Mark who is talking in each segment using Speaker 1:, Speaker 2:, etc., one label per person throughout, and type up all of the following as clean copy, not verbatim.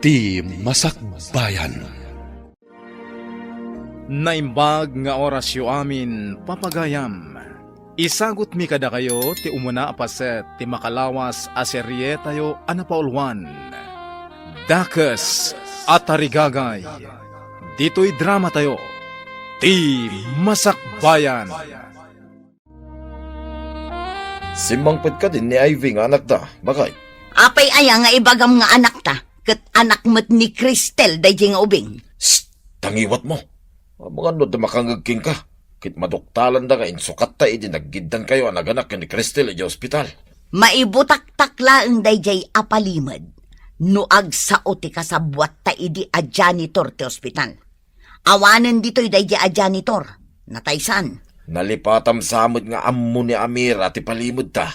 Speaker 1: Ti Masakbayan.
Speaker 2: Naimbag nga orasyo amin papagayam. Isagot mi kada kayo ti umuna apaset ti makalawas a serye tayo anapaulwan. Dakes at tarigagay. Dito'y drama tayo. Ti Masakbayan.
Speaker 3: Simangpet ka din ni Ivy nga anak da, bakay?
Speaker 4: Apay aya nga ibagam nga anak ta, ket anak met ni Cristel dayjay nga ubing.
Speaker 3: Shh! Tangiwat mo. Mga ano da makangagking ka. Kit madoktalan da ka insukat ta idi naggiddan kayo ang naganak ni Cristel iti ospital.
Speaker 4: Maibutak-tak laeng dayjay apalimad. Nuag sa uti kasabwat ta idi a janitor ti ospital. Awanen dito'y dayjay a janitor. Nataysan.
Speaker 3: Nalipatam samod nga ammo ni Amira ti palimod ta.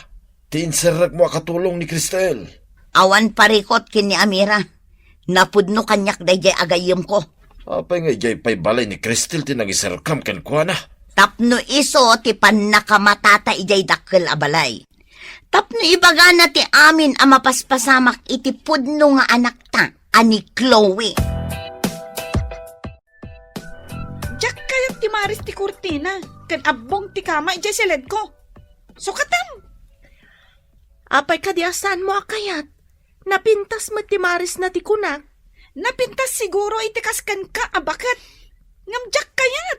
Speaker 3: Tinserag mo akatulong ni Cristel.
Speaker 4: Awan parikot kin ni Amira. Napudno kanyak dayjay agayem ko.
Speaker 3: Apay nga ijay pay balay ni Cristel ti nangiserkam ken kuana.
Speaker 4: Tapno iso ti panakamatata ijay dakkel abalay. Tapno ibaga na ti amin a mapaspasamak iti pudno nga anak ta, ani Chloe.
Speaker 5: Jack kayat ti Maris ti Cortina, kan abong ti kama ijay silid ko. Sukatam!
Speaker 6: Apay kadiasan mo akayat. Napintas mo ti Maris na ti kunak.
Speaker 5: Napintas siguro iti kaskan ka abakat. Ngam Jack kayat.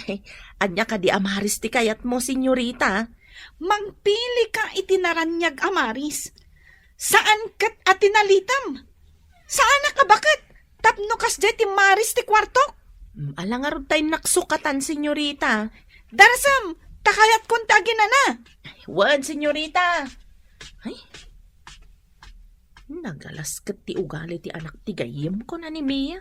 Speaker 6: Ay, anya ka di amaris ti kayat mo, senyorita.
Speaker 5: Mangpili ka iti naranyag amaris. Saan kat atinalitam? Saan nakabakat? Tapno kas jay ti Maris ti kwartok?
Speaker 6: Alangarod tayo naksukatan, senyorita.
Speaker 5: Darasam, takayat kong tagin na.
Speaker 6: Wan, senyorita. Ay, nagalaskat ti ugali ti anak ti gayem ko na ni Mia.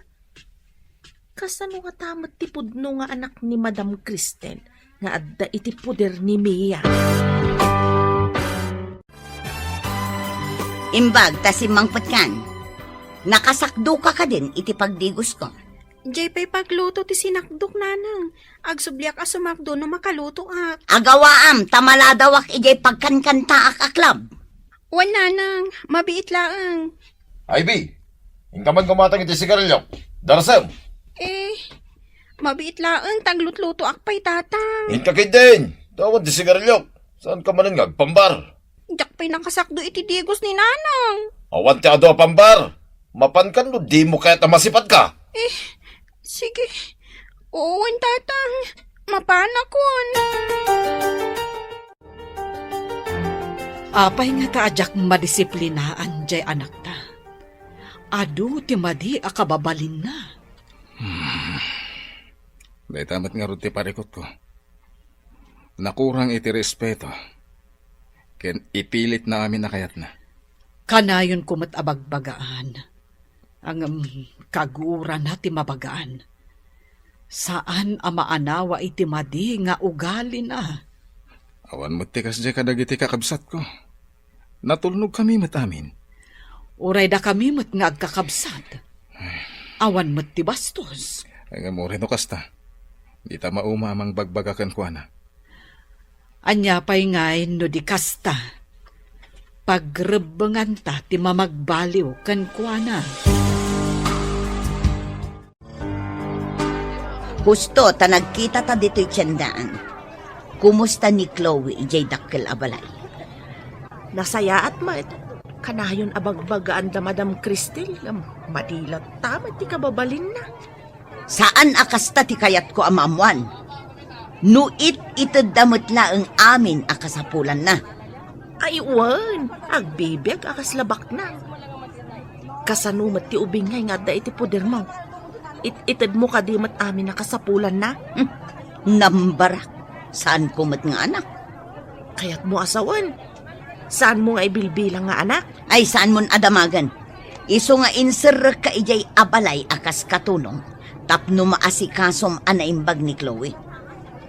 Speaker 6: Kasano nga tamat ti pudno nga anak ni Madam Cristel nga adda iti puder ni Mia.
Speaker 4: Imbag ta si Mangpatkan. Nakasakdo ka din iti pagdigos ko.
Speaker 7: Jay pa'y pagluto ti sinakdok nanang. Agsubliak a sumakdo no makaluto ak.
Speaker 4: Agawaam, tamaladawak ijay pagkankanta aklab.
Speaker 7: Wan nanang, mabiit laang.
Speaker 3: Ivy! Ingkaman kumatang iti sigarilyo. Darasam!
Speaker 7: Mabiit laang taglutluto ak pa'y tatang.
Speaker 3: Inkakid din! Tawad ti sigarilyo. Saan ka manan ngagpambar?
Speaker 7: Jak pa'y nakasakdo iti digos ni nanang.
Speaker 3: Awan ti ado pambar. Mapan kan no di mo kaya tamasipat ka.
Speaker 7: Sige. Owan tatang. Mapanakon.
Speaker 5: Apay nga taadyak madisiplinaan jay anak ta. Adu ti madi akababalin na.
Speaker 2: Day tamat nga ti parikot ko. Nakurang iti respeto. Ken ipilit na amin nakayat na.
Speaker 5: Kanayon kumat abagbagaan. Ang kaguran na ti mabagaan. Saan amaanawa iti madi nga ugali na.
Speaker 2: Awan mo tikas jay kadagiti kakabsat ko. Natulnog kami matamin.
Speaker 5: Uray da kami mat nga agkakabsat. Awan mat ti bastos.
Speaker 2: Ay nga mo rin o kasta. Di ta mauma amang bagbagakan ko na.
Speaker 5: Anya pa'y ngay no di kasta. Pagrebengan ta ti mamagbaliw kan kuana.
Speaker 4: Husto ta nagkita ta dito'y tiyandaan. Kumusta ni Chloe ijay dakkel abalay?
Speaker 6: Nasaya at mat. Kanayon abagbagaan da Madam Cristel. Madilat tamat ti kababalin na.
Speaker 4: Saan akasta ti kayat ko amamuan? Nuit itad damot laeng amin akasapulan na.
Speaker 6: Ay, wan. Agbibig akas labak na. Kasanumat ti ubingay nga da iti puder mo. Itad mo kadimat amin nakasapulan na.
Speaker 4: Nambarak. Saan kumat nga anak?
Speaker 6: Kaya't mo asawan. Saan mo nga ibilbilang nga anak?
Speaker 4: Ay saan mon adamagan? Iso nga inser ka ijay abalay akas katulong. Tapno maasikasom anaimbag ni Chloe.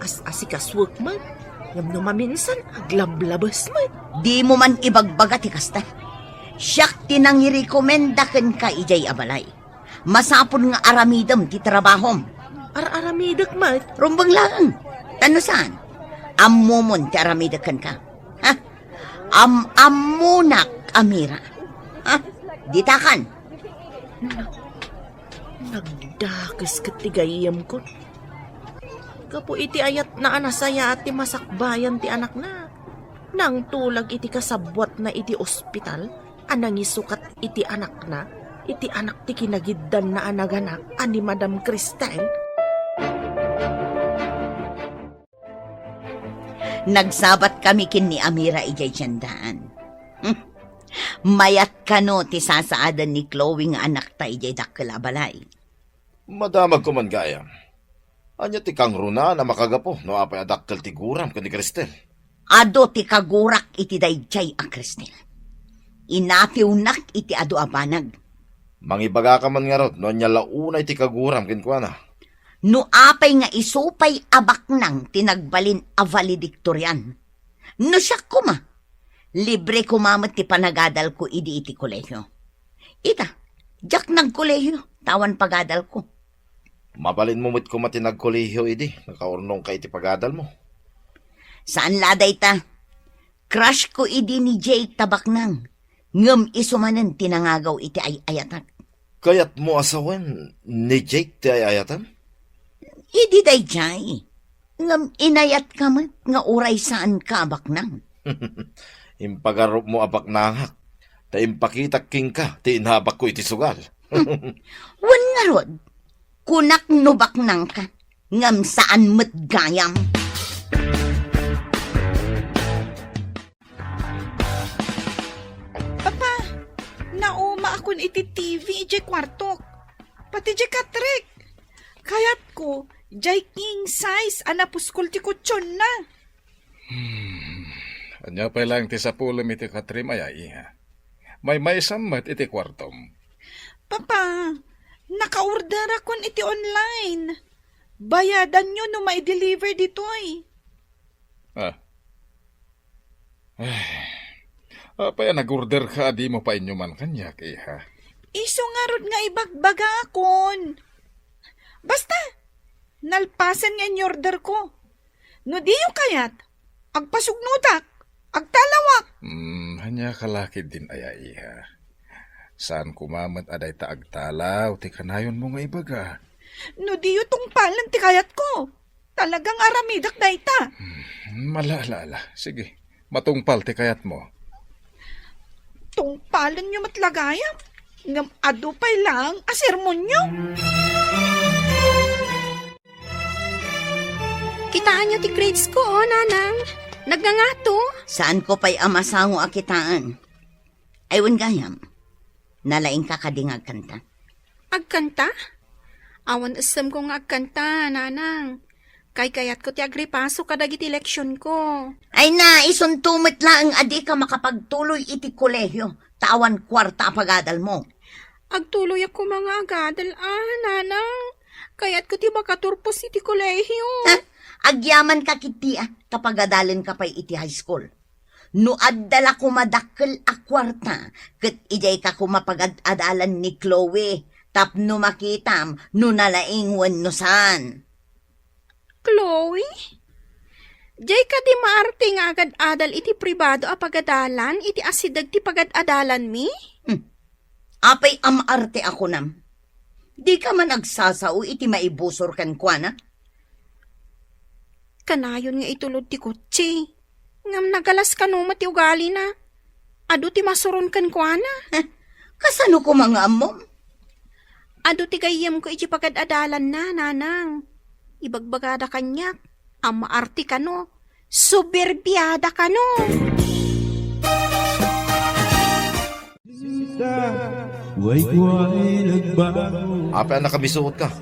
Speaker 6: Asikaswag man. Ngam no maminsan, aglablabas man.
Speaker 4: Di mo man ibagbaga ti kasta. Siyak tinangirekomendaken ka ijay abalay. Masapon nga aramidam ti trabahom.
Speaker 6: Aramidak mat.
Speaker 4: Rumbang lang. Tano saan? Ammomon ti aramidakan ka. Ha? Ammunak, Amira. Ha? Ditakan.
Speaker 6: Nagdakis katigayam ko. Kapo iti ayat na anasaya at ti masakbayan ti anak na. Nang tulag iti kasabwat na iti ospital, anang isukat iti anak na, iti anak ti kinagiddan na anaganak, ani Madam Cristel.
Speaker 4: Nagsabat kami kin ni Amira ijay tiyandaan. Mayat kano ti sasaadan ni Chloe nga anak ta ijay dakkalabalay.
Speaker 3: Madamag ko man gayam. Anya ti kang runa na makagapo no apay adakkel ti guram kundi Cristel.
Speaker 4: Ado ti kagurak iti dayjay a Cristel. Inapiunak iti ado abanag.
Speaker 3: Mangibaga ka man nga rod, no nya launa iti kaguram kinkwana.
Speaker 4: No apay nga isupay abak nang tinagbalin a valedictorian. No siya kuma. Libre kumamat ti panagadal ko idi iti kolehyo. Ita, jak nagkolehyo, tawan pagadal ko.
Speaker 3: Mabalin mo mit kumatinag kolehiyo idi, nakaurnong ka iti pagadal mo.
Speaker 4: Saan laday ta? Crush ko idi ni Jake Tabaknang. Ngam isumanan tinangagaw iti ay-ayatak.
Speaker 3: Kayat mo asawan ni Jake ti ayatan?
Speaker 4: Idi day jay. Ngam inayat ka mat nga uray saan ka Baknang.
Speaker 3: Impagarop mo abak nangak. Ta impakitak king ka, ti inhabak ko iti sugal.
Speaker 4: Wan nga rod, kunak no Baknang ka. Ngam saan mat gayam.
Speaker 5: Nauma akon iti TV, iti kwartok. Pati iti katrik. Kayat ko, jay king size, anapuskol ti kutsyon na.
Speaker 2: Anya pa lang ti sapulom iti katrim ay iha. May samat iti kwartom.
Speaker 5: Papa, naka-order akon iti online. Bayadan nyo no may deliver ditoy.
Speaker 2: Apay nag-order ka, di mo pa inyo man kanyak, iha.
Speaker 5: Iso nga rod nga ibagbaga akon. Basta, nalpasan nga in-order ko. No diyo kayat, agpasugnutak, agtalawak.
Speaker 2: Hanya kalakid din aya, iha. Saan kumamat aday ta agtalaw, ti kanayon mo nga ibaga.
Speaker 5: No diyo tong palan ti kayat ko. Talagang aramidak na ita.
Speaker 2: Malala. Sige, matungpal ti kayat mo.
Speaker 5: Tong palan nyo matlagayam. Ngam ado pa'y lang asermon nyo.
Speaker 7: Kitaan niyo ti grades ko, nanang. Nagngangato.
Speaker 4: Saan ko pa'y amasango akitaan? Aywan gayam, nalaing ka kadingag kanta.
Speaker 7: Agkanta? Awan asam ko nga agkanta, nanang. Kayat ko ti agripaso kadag iti leksyon ko.
Speaker 4: Ay na, isuntumit lang adi ka makapagtuloy iti kolehyo. Tawan kwarta pagadal mo.
Speaker 7: Agtuloy ako mga agadal, nanang. Kayat ko ti makaturpos iti kolehyo.
Speaker 4: Ha? Agyaman ka kiti kapagadalan ka pa iti high school. No addala kumadakkel a kwarta, ket ijay ka kumapagadalan ni Chloe, tapno makitam, no nalaingwan no saan.
Speaker 7: Chloe? Jay ka di maarte nga agad-adal iti pribado a pagadalan, iti asidag ti pagad-adalan mi?
Speaker 4: Apay amarte ako nam. Di ka man agsasao iti maibusor kan kuana?
Speaker 7: Kanayon nga itulod ti kutsi. Ngam nagalas ka no mati ugali na. Ado ti masuron kan kuana.
Speaker 4: Kasano ko mga amom?
Speaker 7: Ado ti gayam ko iti pagad-adalan na, nanang. Ibagbagada kanyak. Ang maarte ka no. Suberbiyada ka no.
Speaker 3: Apay nakabisuot ka.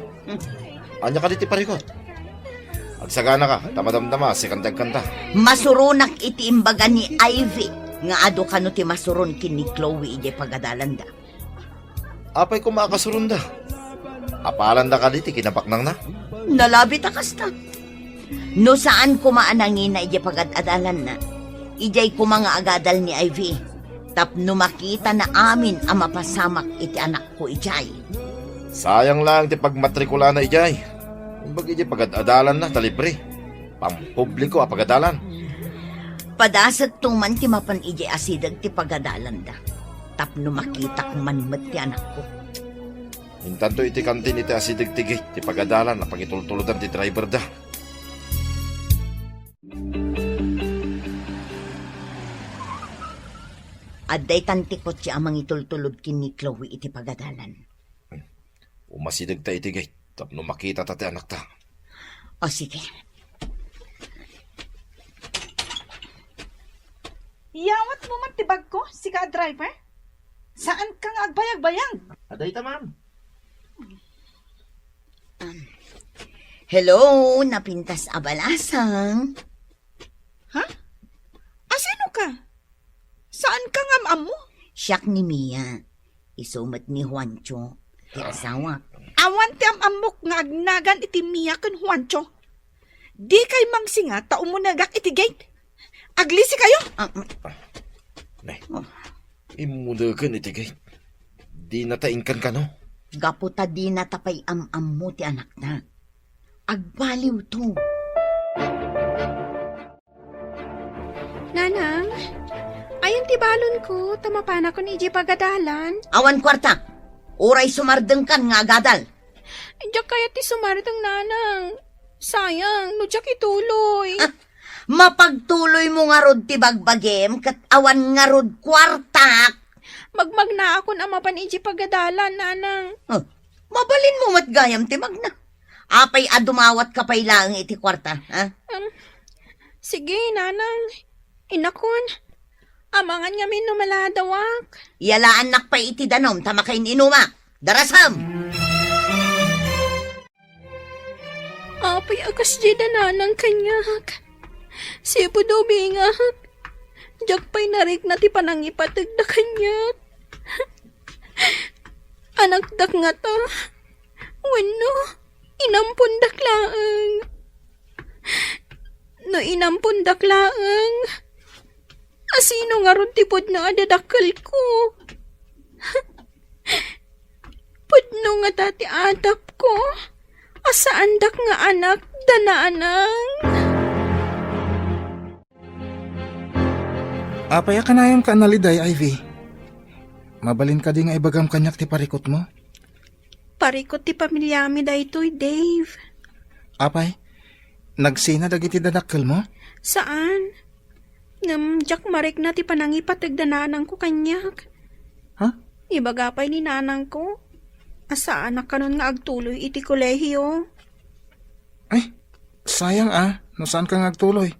Speaker 3: Anya ka diti parikot. Agsagana ka, tamadamdama, si kandag-kanta.
Speaker 4: Masurunak iti imbaga ni Ivy. Nga ado kano ti masuron kin ni Chloe ije pagadalanda.
Speaker 3: Apay kumakasurunda. Apalan da ka diti, kinabaknang na.
Speaker 4: Nalabi takas ta. No saan kumaanangin na ije pagadalan na. Ijay kumanga agadal ni Ivy. Tapno makita na amin ang mapasamak iti anak ko ijay.
Speaker 3: Sayang lang ti pagmatrikula na ijay. Bagi ijay pagadalan na, talibre. Pampubliko a pagadalan.
Speaker 4: Padasat tuman ti mapan ijay asidag ti pagadalan da. Tapno makita kuman met ti anak ko.
Speaker 3: Intanto iti kantin iti asidigtigi, ti pagadalan na pagitultuludan ti driver da.
Speaker 4: Adday tantikot siya amang itultulod kin ni Chloe iti pagadalan.
Speaker 3: Umasidig ta iti gate, tapno makita ta ti anak ta.
Speaker 4: O sige.
Speaker 5: Yawat mo man tibag ko, si ka driver? Saan kang agbayag-bayag?
Speaker 3: Aday ta, ma'am.
Speaker 4: Hello, napintas abalasang.
Speaker 5: Ha? Asino ka? Saan ka ngam mo?
Speaker 4: Siyak ni Mia. Isumat ni Juancho. Ti asawa.
Speaker 5: Awan ti amok nga agnagan iti Mia ken Juancho. Di kay mangsinga tao mo nagak iti gate. Aglisi kayo?
Speaker 3: Nay, imudagan iti gate. Di nataingkan ka, no?
Speaker 4: Gaputa di natapay am mo ti anak na. Agbaliw to.
Speaker 7: Nanang, ayon ti balon ko, tamapana ko ni iji pagadalan.
Speaker 4: Awan kwarta. Uray sumardeng kan nga agadal.
Speaker 7: Diyak kaya ti sumaritang nanang. Sayang, no diyak ituloy.
Speaker 4: Mapagtuloy mo nga rod ti bagbagem kat awan nga rod kwartak.
Speaker 7: Magmagna ako na mapan iji pagadalan, nanang.
Speaker 4: Mabalin mo matgayam ti magna. Apay adumawat ka pay lang iti kwarta, ha?
Speaker 7: Sige, nanang. Inakon. Amangan nga min numaladawak.
Speaker 4: Yalaan nak pa iti danom tamakain inuma. Darasam!
Speaker 7: Apay akas jeda nanang kanyak. Sipo daw bingak. Diyak pa'y narik na ti panangipatag na kanyak. Anak dak nga to. Wano, inampun daklaang. No inampun daklaang. Asino nga ron tipod na adadakal ko. Pudno nga tati atap ko. Asaan dak nga anak danaanang.
Speaker 8: Apaya ka na yung kanaliday, Ivy. Mabalin ka di nga ibagam kanyak ti parikot mo.
Speaker 7: Parikot ti pamilyami daytoy, Dave.
Speaker 8: Apay, nagsina dagiti dadakkel mo?
Speaker 7: Saan? Jack marik na ti panangipatag dananang ko kanyak.
Speaker 8: Ha?
Speaker 7: Ibagapay ni nanang ko. Asaan na kanon nga agtuloy iti kolehiyo.
Speaker 8: Ay, sayang no saan ka ngagtuloy?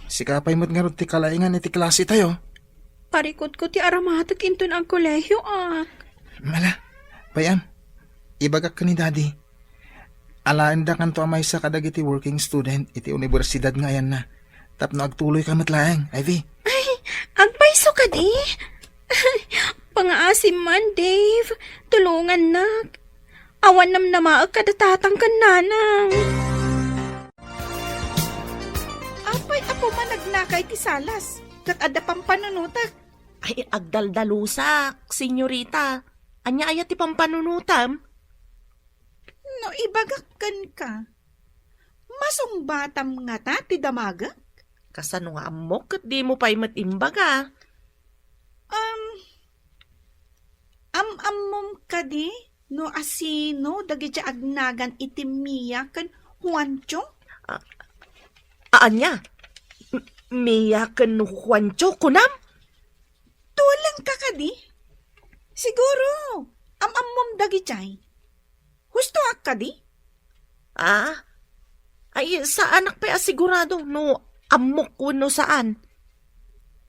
Speaker 8: Sikapay mo't nga ron ti kalaingan iti klase tayo.
Speaker 7: Parikot ko ti aramatik inton ang kolehiyo
Speaker 8: Mala, bayam, ibagak ka ni daddy. Alaan da kanto amay sa kadagiti working student iti universidad nga yan na. Tapno agtuloy ka matlaeng, Ivy.
Speaker 7: Ay, agpaiso ka di. Pangaasim man, Dave. Tulungan nak. Awan nam namaag kadatatang kan nanang.
Speaker 5: Apay ako man nagnakay ti salas. Kat ada pang panunutak.
Speaker 6: Ay, agdaldalusak, senyorita. Anya ayat ti pampanunutam?
Speaker 5: No ibagakan ka. Masungbatam nga ta ti damaga?
Speaker 6: Kasano nga amok kat di mo pa'y matimbaga.
Speaker 5: Amom ka di? No asino dagiti agnagan iti Mia kan Juancho?
Speaker 6: Anya? Mia ken Juancho kunam?
Speaker 5: Tulang ka ka di? Siguro, amom dagiti. Husto ak ka di?
Speaker 6: Ay, sa anak pa asigurado no amok kuno saan?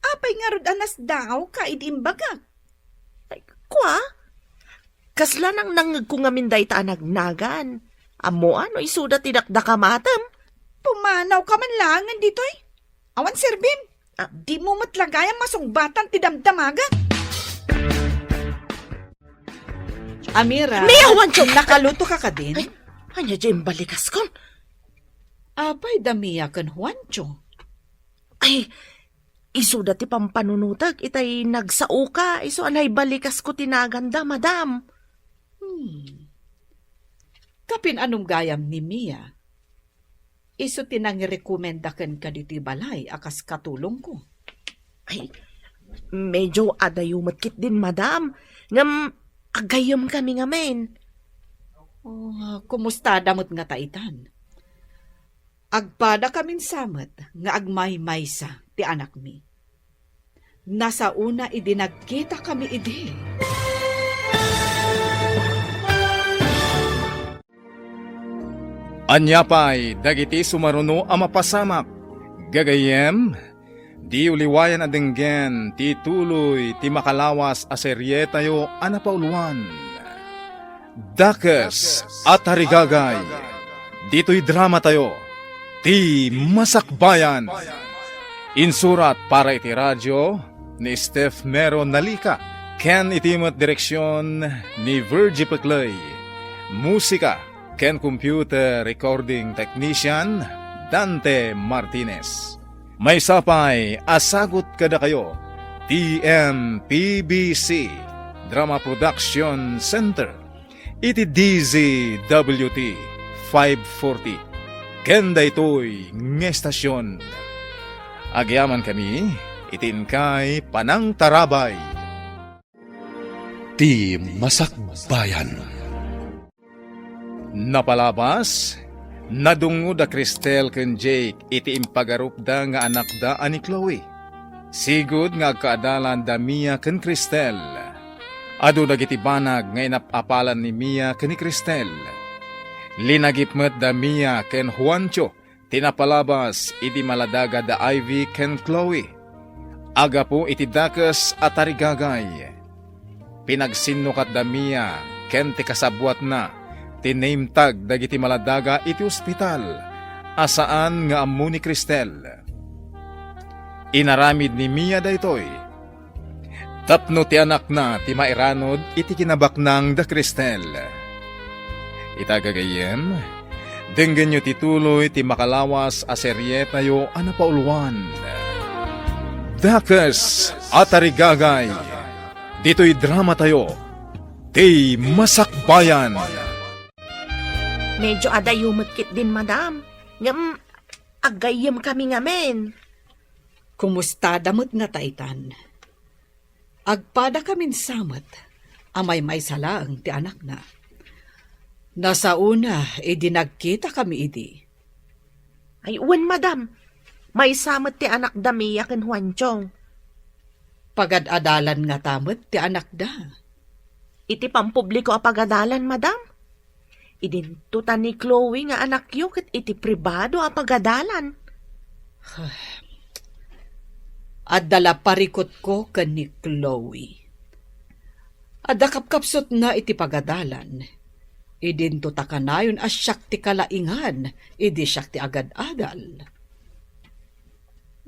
Speaker 5: Apay nga rod anas daw ka idimbagak.
Speaker 6: Ay, kwa? Kasla nang nangagkungaminday ta anagnagan. Amo ano isuda tidakdakamatam?
Speaker 5: Pumanaw ka man langan dito'y. Awan serbim. Di mo matlagayang masungbatan ti damdamaga. Amira,
Speaker 6: Mia, Juancho!
Speaker 5: nakaluto ka ka din?
Speaker 6: Ay, anya dyan balikas kon?
Speaker 5: Apay damiya kan Juancho.
Speaker 6: Ay, iso dati pampanunutag, itay nagsao ka, iso anay balikas ko tinaganda, madam.
Speaker 5: Kapin anong gayam ni Mia? Iso tinangirekomendakan ka diti balay akas katulong ko.
Speaker 6: Ay, medyo adayumatkit din, madam. Ngam, agayam kami nga men.
Speaker 5: Oh, kumusta damot nga taitan? Agpada kamin samet nga agmay-maysa ti anak mi. Nasa una idi nagkita kami idi.
Speaker 9: Anyapay, dagiti sumaruno a mapasamak. Gagayem, di uliwayan adenggen, ti tuloy, ti makalawas a serye tayo anapauluan. Dakes at harigagay, dito'y drama tayo, ti Masakbayan. Insurat para iti radyo ni Steph Mero Nalika, ken itimot direksyon ni Virgie Peclay. Musika ken computer recording technician Dante Martinez. May sapay asagot kada kayo TMPBC Drama Production Center iti DZWT 540 kenda ito'y ngestasyon. Agyaman kami itin kay Panang Tarabay.
Speaker 1: Ti Masakbayan.
Speaker 9: Napalabas, nadungod a Cristel ken Jake iti impagarupda nga anak da ani Chloe. Sigud nga agkaadalan da Mia ken Cristel. Adu dagiti banag nga inapapalan ni Mia ken ni Cristel. Linagipmet da Mia ken Juancho, tinapalabas iti maladaga da Ivy ken Chloe. Aga po iti dakes at tarigagay. Pinagsinukat da Mia ken ti kasabwat na tinamtag dagiti maladaga iti ospital asaan nga ammo ni Cristel. Inaramid ni Mia daytoy. Tapno ti anak na ti mairanod iti kinabaknang da Cristel. Itagagayem, denggen nyo ti tuloy ti makalawas a serye tayo anapauluan. Dakes at tarigagay, dito'y drama tayo, ti Masakbayan.
Speaker 6: Medyo adayumatkit din, madam. Ngam, agayam kami ngamen.
Speaker 5: Kumusta damot nga taitan? Agpada kamin samet, amay may salang ti anak na. Nasa una, idi nagkita kami idi.
Speaker 6: Ay, uwan, madam. May samat ti anak da Mia ken Juanchong.
Speaker 5: Pagad-adalan nga tamet ti anak da.
Speaker 6: Iti pampubliko a pagadalan, madam. Idintutan ni Chloe nga anak yu ket iti pribado a pagadalan.
Speaker 5: At dala parikot ko ken ni Chloe. Adda kapkapsot na iti pagadalan. Idintuta kanayon as siyak ti kalaingan, idi siyak ti agad-adal.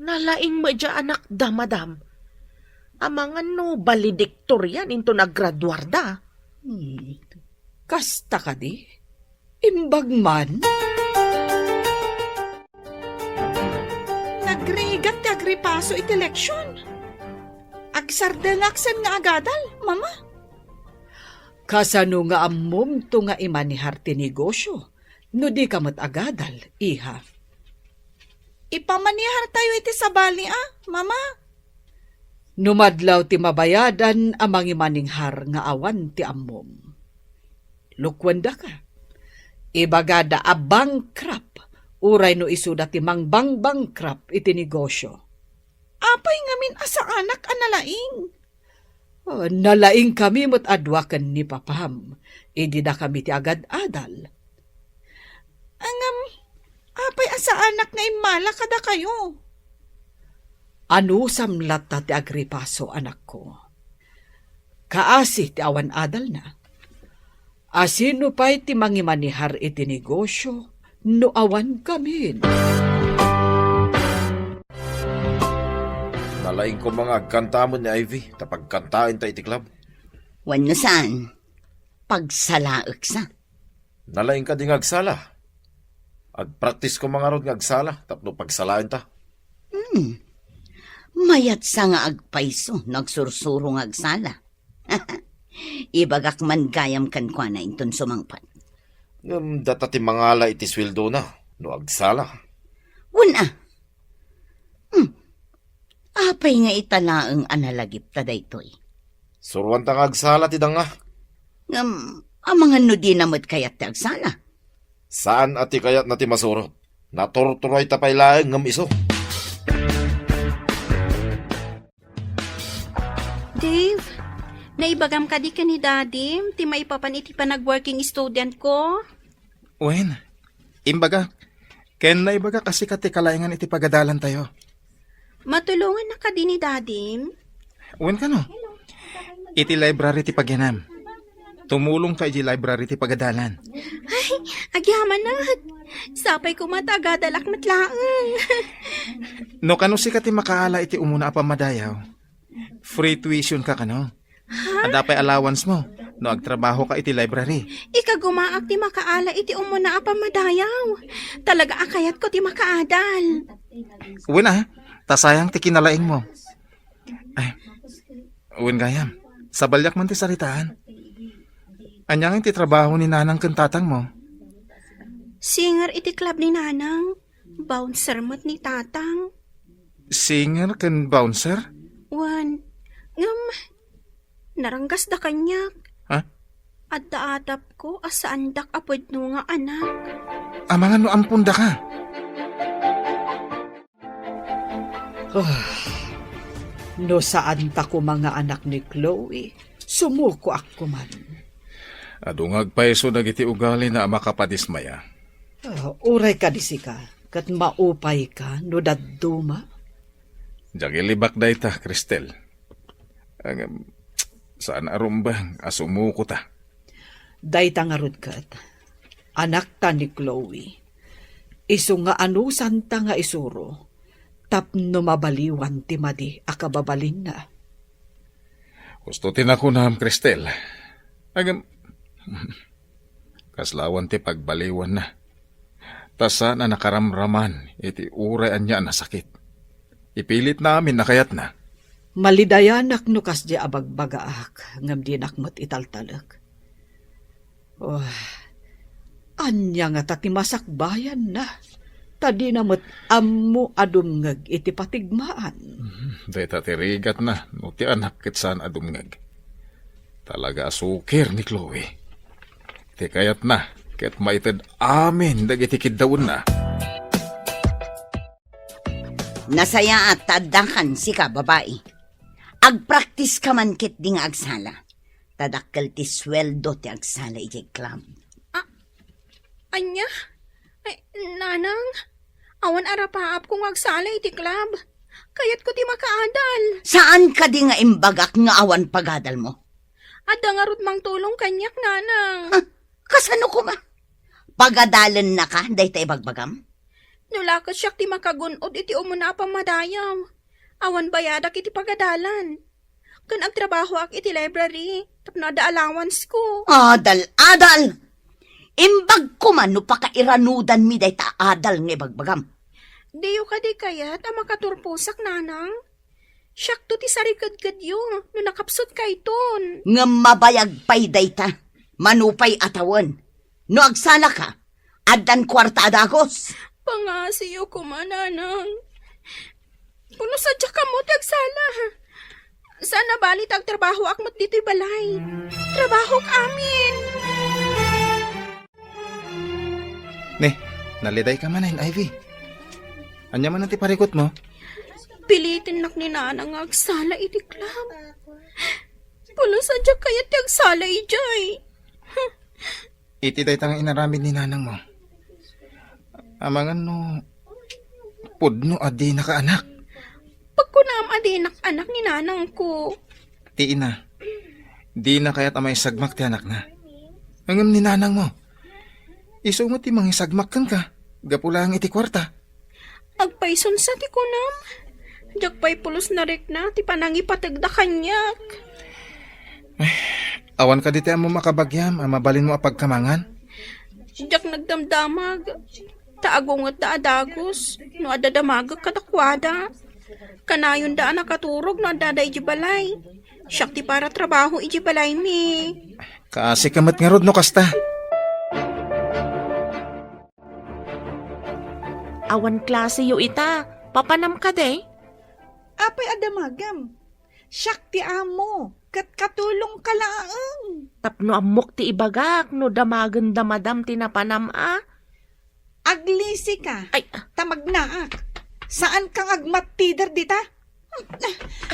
Speaker 6: Nalaing mo dya anak da, madam. Amangan no valedictorian into naggraduar da.
Speaker 5: Kasta ka di? Imbag man? Nagrigat ti agripaso iti leksyon. Agsardelaksen nga agadal, mama. Kasano nga ammom to nga imanihar ti negosyo, no di kamat agadal, iha. Ipamanihar tayo iti sabali, mama. Numadlaw ti mabayadan amang imaninghar nga awan ti ammom. Lukwanda ka. Ibagada a bankrupt, uray no isuda ti mangbang-bankrupt iti negosyo. Apay ngamin asa anak analaing. Nalaing kami mo't adwakan ni papam, idi da kami ti agad-adal. Angam, apay asa anak na imala kada kayo. Ano samlat ta ti agripaso anak ko? Kaasi ti awan adal na. Asino pa'y ti mangimanihar iti negosyo, no awan kami.
Speaker 3: Nalaing ko mga agkanta mo ni Ivy, tapagkantain ta iti club.
Speaker 4: Wano saan? Pagsalaak sa.
Speaker 3: Nalaing ka di nga agsala. Agpractice ko mga rod nga agsala, tapno pagsalain ta.
Speaker 4: Mayat sa nga agpaiso, nagsursuro nga agsala. Ibagak man gayam kan kwa na inton sumangpat.
Speaker 3: Data ti mangala iti sweldo na, no agsala.
Speaker 4: Una. Apay nga italaang analagip ta daytoy.
Speaker 3: Suruan ta nga agsala ti danga.
Speaker 4: Ang mga no di namad kayat ti agsala.
Speaker 3: Saan ati kayat na ti masurot? Natorturay tapay laeng ngam iso.
Speaker 7: Dave, naibagam ka di ka ni Daddy, ti maipapan iti pa nag-working student ko.
Speaker 8: Wen, imbaga, ken na ibaga kasi kati kalaingan iti pagadalan tayo.
Speaker 7: Matulungan na ka di ni Daddy.
Speaker 8: Wen ka no? Iti library ti pagyanam. Tumulong ka iti library ti pagadalan.
Speaker 7: Ay, agyaman na. Sapay ko matagadalak matlaang.
Speaker 8: No kano si kati makaala iti umuna apamadayaw. Free tuition ka kano. Adapay allowance mo. No agtrabaho ka iti library.
Speaker 7: Ika gumaak ti makaala iti umuna apa madayaw. Talaga akayat ko ti makaadal.
Speaker 8: Wen tasayang ti kinalaing mo. Ay, wen gayam. Sabalyak man ti saritaan. Anyang ti trabaho ni nanang kentatang mo.
Speaker 7: Singer iti club ni Nanang. Bouncer mo't ni Tatang.
Speaker 8: Singer ken bouncer?
Speaker 7: Wan, ngam, naranggas da kanyak.
Speaker 8: Ha?
Speaker 7: At daatap ko asaan dak apod no nga anak.
Speaker 8: Amangan no ampunda ka.
Speaker 5: No saan ta ko mga anak ni Chloe, sumuko ako man.
Speaker 2: Adungag pa iso dagiti ugali na makapadismaya.
Speaker 5: Uray ka disi ka, kat maupay ka, no dadduma.
Speaker 2: Jagilibak day ta, Cristel. Saan arumbang asumuko ta?
Speaker 5: Day ta nga rod kat, anak ta ni Chloe. Isu nga anusan ta nga isuro, tapno mabaliwan ti madi akababalin na.
Speaker 2: Gusto tinako Cristel. Kaslawan ti pagbaliwan na. Tasa na nakaramraman iti urayan niya na sakit. Ipilit namin na kayat na.
Speaker 5: Malidayanak no kas di abagbagaak, ngam di nakmat italtalag. Oh, anya nga taki masakbayan na. Tadi namat ammo adumngag iti patigmaan.
Speaker 2: Dahil tatirigat na, no ti anak kitsan adumngag. Talaga asukir ni Chloe. Ti kayat na, kaya't maited amin dagiti kiddaon na.
Speaker 4: Nasaya at tadakan si ka, babae. Agpraktis ka man kit di nga agsala. Tadakkel ti sweldo ti agsala iti club.
Speaker 7: Anya? Ay, Nanang, awan arapaap kung agsala iti club. Kayat ko ti makaadal.
Speaker 4: Saan ka di nga imbagak nga awan pagadal mo?
Speaker 7: Adda nga rod mang tulong kanyak, Nanang.
Speaker 4: Kasano ko ba? Pagadalan na ka, day tayo bagbagam?
Speaker 7: Nulakas siya ti makagunod iti umuna pa madayaw. Awan bayadak iti pagadalan. Kan agtrabaho ak iti library, tapno ada allowance ko.
Speaker 4: Adal! Imbag ko man no pakairanudan mi day ta adal nga bagbagam.
Speaker 7: Diyo ka di kayat ang makaturpusak, Nanang. Siyak to ti sarigad-gad yo, no nakapsot ka iton.
Speaker 4: Nga mabayag pay day ta, manupay atawan. No agsala ka, adan kwarta adagos.
Speaker 7: Pangasiyo ko man, Nanang. Puno sadya ka mo, tagsala. Sana bali tagtrabaho akmat dito'y balay. Trabaho amin.
Speaker 8: Naliday ka man Ivy. Anya man ti parikot mo?
Speaker 7: Pilitin nak ni Nanang nga agsala iti club. Puno sadya kaya ti agsala ijay.
Speaker 8: Iti day tang inaramid ni nanang mo. Amangan no, pudno adi na ka anak.
Speaker 7: Pagkunam adinak anak ni Nanang ko.
Speaker 8: Ti ina, di na kaya't amay sagmak ti anak na. Angam ni nanang mo. Iso mo ti mangisagmak kang ka. Gapulang iti kwarta.
Speaker 7: Agpayson sa ti kunam. Jagpay pulos na rik na ti panangipatagda kanyak.
Speaker 8: Awan ka diti mo makabagyam, mabalin mo apagkamangan.
Speaker 7: Jak nagdamdamag. Taagungot da adagos. No adadamagag kadakwada. Kanayon da nakaturog no adaday ijibalay. Siyak ti para trabaho ijibalay mi.
Speaker 8: Kasi kamat nga rod no kasta.
Speaker 6: Awan klase yo ita, papanam ka de.
Speaker 5: Apay adamagam. Siyak ti amo. kat katulong ka laang.
Speaker 6: Tapno amok ti ibagak, no damagan damadam tinapanam
Speaker 5: Aglisi ka.
Speaker 6: Ay,
Speaker 5: Tamagnaak. Saan kang agmatider dita?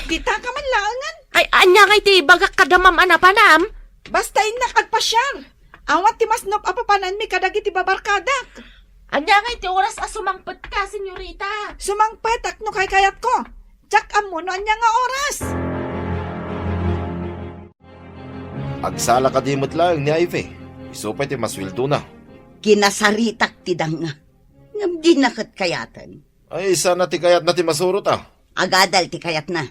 Speaker 5: Dita ka man laangan.
Speaker 6: ay, anya ngay ti ibagak kadamam anapanam?
Speaker 5: Basta inakagpasyar. Awat ti masnop apapanan mi kadagi ti babarkadak.
Speaker 6: Anya ngay ti oras sumangpet ka, senyorita.
Speaker 5: Sumangpetak no kay kayat ko. Jack amo no anya nga oras.
Speaker 3: Agsala ka dimot lang ni Ivy. Isupay ti maswildo na.
Speaker 4: Kinasaritak ti danga. Ngam di nakat kayatan.
Speaker 3: Ay, sana ti kayat na ti masurot
Speaker 4: Agadal ti kayat na.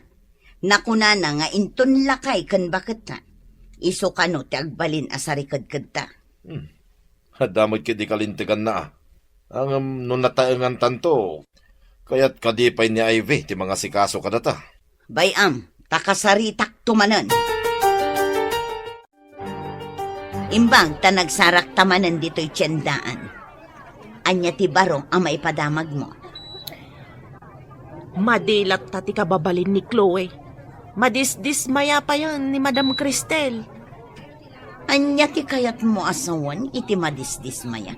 Speaker 4: Nakuna na nga inton lakay kan bakit na. Iso kano ti agbalin asarikad-kad ta.
Speaker 3: Hadamot ki di kalintigan na Ang nung nataengan tanto, kaya't kadipay ni Ivy ti mga sikaso kadata.
Speaker 4: Bayam, takasaritak tumanan. Imbang ta nagsarak tamanan dito'y tiyandaan. Anya ti barong ang maipadamag mo.
Speaker 6: Madilat ta ti kababalin ni Chloe. Madisdismaya pa yan ni Madam Cristel.
Speaker 4: Anya ti kayat mo asawan iti madisdismaya.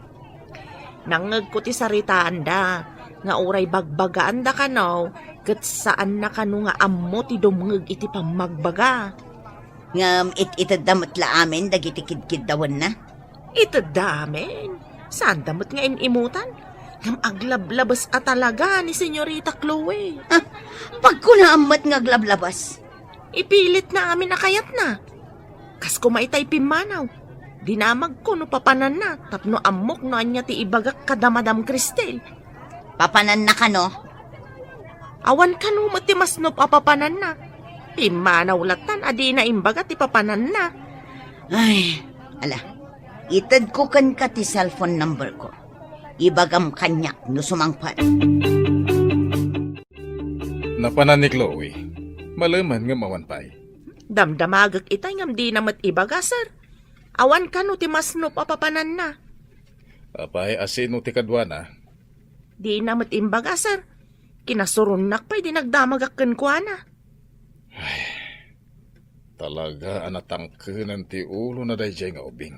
Speaker 6: Nangag ko ti saritaan da, nga uray bagbagaan da kanaw, kat saan na kano nga ammo ti dumngag iti pamagbaga.
Speaker 4: Ngam itadamat la amin dagiti kidkid dawan na.
Speaker 6: Ito damen. Saan damot nga inimutan? Ngam aglablabas talaga ni Senyorita Chloe.
Speaker 4: Pag kunaamat nga glablabas.
Speaker 6: Ipilit na amin na kayat na. Kas kumaitay pimanaw. Dinamag ko no papanan na. Tapno amok no anya ti ibagak kada Madam Cristel.
Speaker 4: Papanan na kano?
Speaker 6: Awan ka no mati mas no papapanan na. Pimanaw latan adi na imbaga ti papanan na.
Speaker 4: Ay, ala. Itad ko kan ka ti cellphone number ko. Ibagam kanyak no sumangpat.
Speaker 9: Napanan ni Chloe. Malaman nga mawanpay.
Speaker 6: Damdamagak itay ngam di namat ibaga, sir. Awan ka no ti mas no papapanan na.
Speaker 9: Apay asino ti kadwana.
Speaker 6: Di namat imbaga, sir. Kinasurunak pa'y di nagdamagakan ko na.
Speaker 9: Talaga anatangkenan ti ulo na dayjay nga ubing.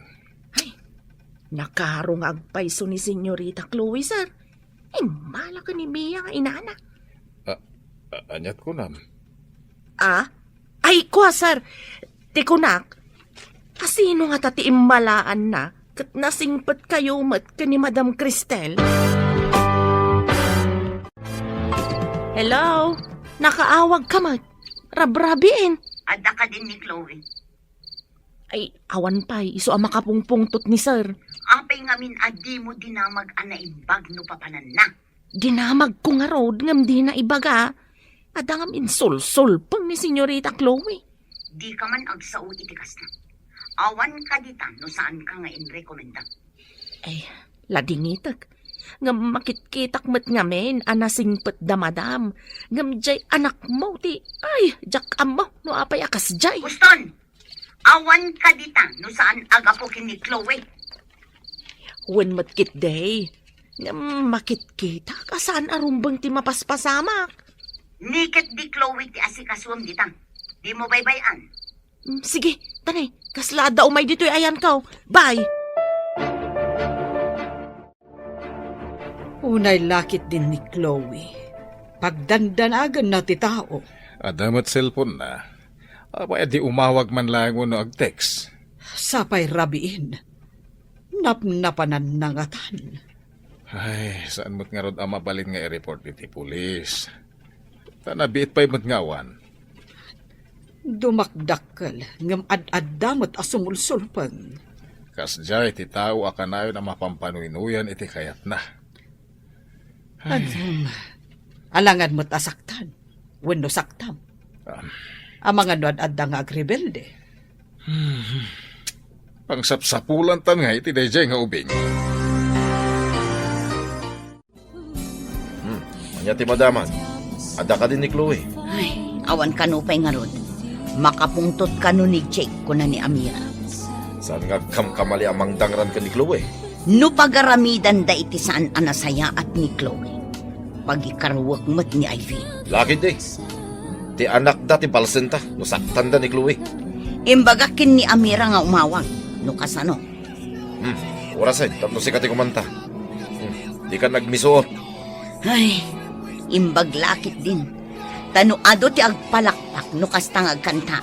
Speaker 6: Nakarong agpaiso ni Senyorita Chloe, sir. Malaka ni Mia nga inana.
Speaker 9: Anyat ko nam.
Speaker 6: Ay, kwa, sir. Tikunak, kasino nga tati immalaan na kat nasingpat kayo mat ka ni Madam Cristel? Hello? Nakaawag ka mat. Rabrabiin.
Speaker 4: Ada ka din ni Chloe.
Speaker 6: Ay, awan pa'y. Iso ang makapungpungtot ni sir.
Speaker 4: Apay ngamin adi mo dinamag ana imbag no papanan na.
Speaker 6: Dinamag ko nga road ngam di na ibaga. Adangam insul-sul pang ni Senyorita Chloe.
Speaker 4: Di ka man agsao itikas na. Awan ka dita no saan ka nga inrekomenda.
Speaker 6: Ay, ladingitak. Ngam makitkitak met ngamen anasingpet da madam. Ngam jay anak mo ti. Ay, jak amo no apay akas jay.
Speaker 4: Guston! Awan ka dita no saan agapo kini Chloe.
Speaker 6: When matkit day. Ngam makitkita kasaan arumbang ti mapaspasamak.
Speaker 4: Nikit di Chloe ti asikaswam dita. Di mo baybayan.
Speaker 6: Sige, tanay. Kaslada umay dito'y ayan ka. Bye!
Speaker 5: Unay lakit din ni Chloe. Pagdandanagan na ti tao.
Speaker 9: Adamat cellphone na. Apay di umawag man lang no ag-text.
Speaker 5: Sapay rabiin. Napnapanan nangatan.
Speaker 9: Ay, saan mo't nga rod ang mabalin nga i-report iti pulis. Tanabiit pa'y mo't ngawan.
Speaker 5: Dumakdakkel ngam ad-addamot asumulsulpan.
Speaker 9: Kasjay ti tao akanayon ang mapampanuynuyan iti kayat na.
Speaker 5: Alangan mo't asaktan. Wenno saktam. Ang mga nuad-adda nga agrebelde.
Speaker 9: Pangsapsapulan tan nga iti dayjay nga ubing.
Speaker 3: Anya ti madaman. Ada ka din ni Chloe.
Speaker 4: Ay, awan ka no pa'y nga rod. Makapungtot ka no ni Jake ko na ni Amira.
Speaker 3: Saan nga kamkamali amang dangran ka ni Chloe?
Speaker 4: No pagaramidan da iti saan anasaya at ni Chloe. Pagikarwak mat ni Ivy.
Speaker 3: Lakit Ti anak da ti balsenta, no saktan da ni Chloe.
Speaker 4: Imbagakin ni Amira nga umawag. No kasano?
Speaker 3: Orasan, tapno si kati kumanta. Di ka nagmiso.
Speaker 4: Ay, imbaglakit din. Tanuado ti agpalakpak no kastang agkanta.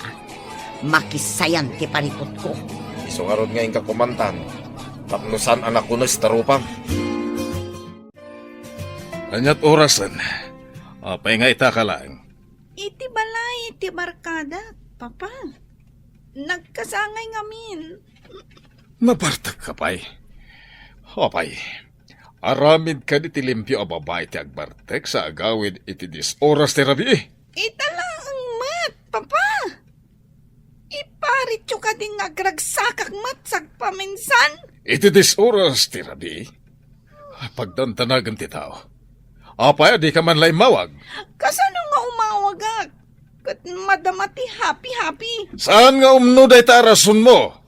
Speaker 4: Makisayan ti paripot ko.
Speaker 3: Iso nga ron nga yung kakumantan. Tapno san anak ko na starupam.
Speaker 2: Anyat orasan. Apay nga ita ka lang.
Speaker 7: Iti balay, iti barkada, papa. Nagkasangay ngamin.
Speaker 2: Mabartag ka pay. Apay. Aramid ka di tilimpyo a babae ti agbartek sa agawid iti dis oras ti rabi.
Speaker 7: Itala ang mat, papa. Iparityo ka din agragsakak mat sagpaminsan.
Speaker 2: Iti dis oras ti rabi. Pagdantanagan ti tao. Apay, di ka man lay mawag.
Speaker 7: Kasano nga umawagak? Kat madamati happy-happy.
Speaker 2: Saan nga umnuday ta rason mo?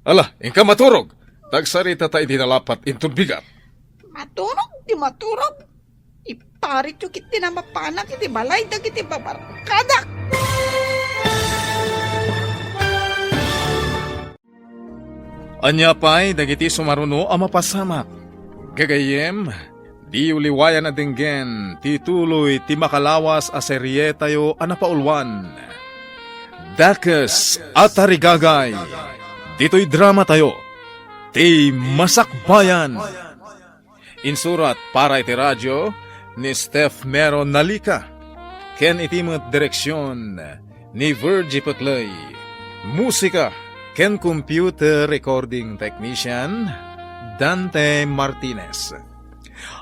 Speaker 2: Ala, ingka maturog. Tagsarita tayo dinalapat intun bigat.
Speaker 7: Maturog, di maturog. Iparit yung kiti na mapanak, iti balay, dagiti babarkadak.
Speaker 9: Anya pa'y dagiti sumaruno ang mapasamak. Gagayem, di uliwayan na dinggen, tituloy ti makalawas a serye tayo anapaulwan. Dakes at Tarigagay, dito'y drama tayo, ti Masakbayan. Insurat para iti radyo ni Steph Mero Nalika, ken itimot direksyon ni Virgie Putlay. Musika ken computer recording technician Dante Martinez.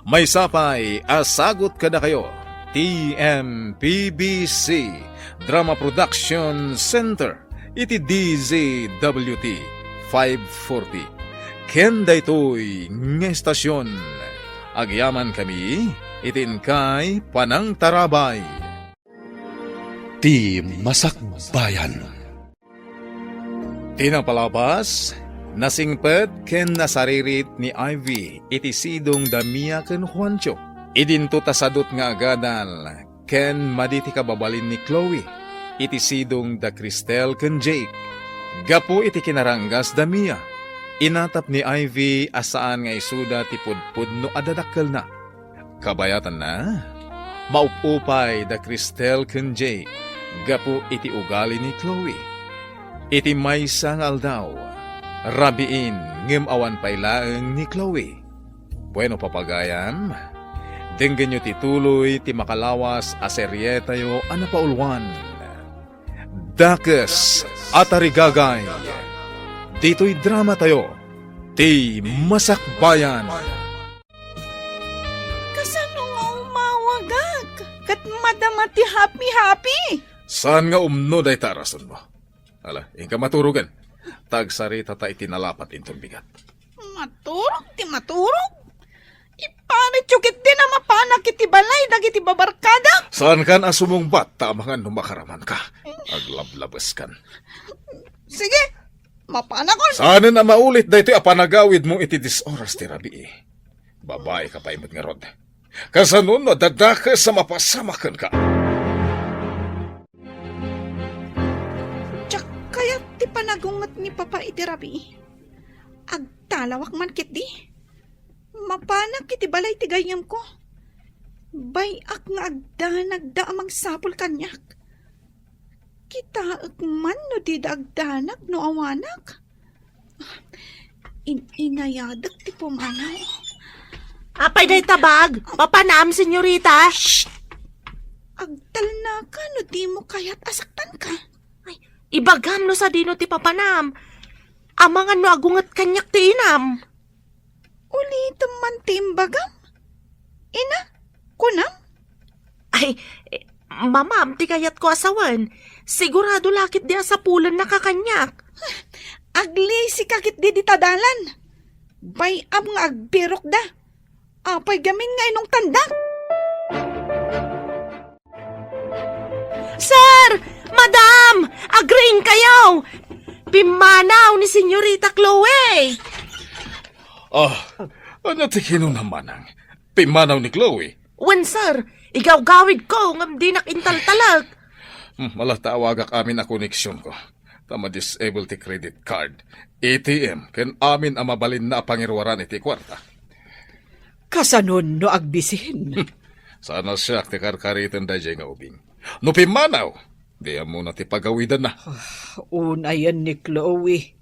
Speaker 9: May sapay asagot kada kayo TMPBC Drama Production Center iti DZWT 540 ken daytoy nga estasyon agyaman kami itin kay Panang Tarabay.
Speaker 1: Ti Masakbayan.
Speaker 9: Tinapalabas, nasingpet ken nasaririt ni Ivy iti sidong Damia ken Juancho. Idinto tasadot nga agadal ken maditi kababalin ni Chloe iti sidong da Cristel ken Jake. Gapo iti kinaranggas Damia. Inatap ni Ivy asaan nga isuda ti pudpud no adadakkel na. Kabayatan na, maupupay da Cristel ken Jake. Gapo iti ugali ni Chloe. Iti maysa nga aldaw, rabiin ngem awan pailaeng ni Chloe. Bueno papagayam, denggen nyo tituloy ti makalawas a serye tayo anapaulwan. Dakes at Tarigagay, dito'y drama tayo, ti Masakbayan.
Speaker 7: Kasano nga umawagak? Kat madamati happy-happy.
Speaker 2: Saan nga umno day tarason mo? Ala, ingka maturugan. Tagsarita ta itinalapat intong bigat.
Speaker 7: Maturog, ti maturog. Iparit yung kiti na mapanak iti balay, dagiti babarkada.
Speaker 2: Saan kan asumong bat tamangan numakaraman ka? Aglablabas kan.
Speaker 7: Sige, mapanak ko.
Speaker 2: Saan na maulit da ito apanagawid mo iti disoras ti rabi. Babae ka pa imot nga rod. Kasanun no dadaka sa mapasamakan ka.
Speaker 7: Kaya ti panagungat ni Papa Itirabi. Agtalawak man kit di. Mapanak iti balay ti gayam ko. Bayak nga agdanag amang sapul kanyak. Kita man no di agdanag no awanak. Inayadak ti pumanaw.
Speaker 6: Apay day tabag, papanam, senyorita.
Speaker 7: Shh! Agdal na ka no di mo kaya't asaktan ka.
Speaker 6: Ibagam no sa dino ti papanam. Amangan no agungat kanyak ti inam.
Speaker 7: Ulitin man timbagam? Ina? Kunam?
Speaker 6: Ay, mamam, ti kayat ko asawan. Sigurado lakit di asapulan na kakanyak.
Speaker 7: Agli si kakit di tadalan. Bayam nga agbirok da. Apay gamin nga inong tandak.
Speaker 6: Sir! Madam! Agreeing kayo! Pimanaw ni Senyorita Chloe!
Speaker 2: Ano ti naman ang pimanaw ni Chloe?
Speaker 6: Wen, sir, igaw-gawid ko ngam di nakintaltalag.
Speaker 2: Malah tawagak amin a koneksyon ko. Tama disable ti credit card. ATM, ken amin ang mabalin na pangirwaran iti kwarta.
Speaker 5: Kasanon no agbisin.
Speaker 2: Sana siya ti karkaritan da nga ubing. No pimanaw, di mo na ti pagawidan na.
Speaker 5: Unayan ni Chloe.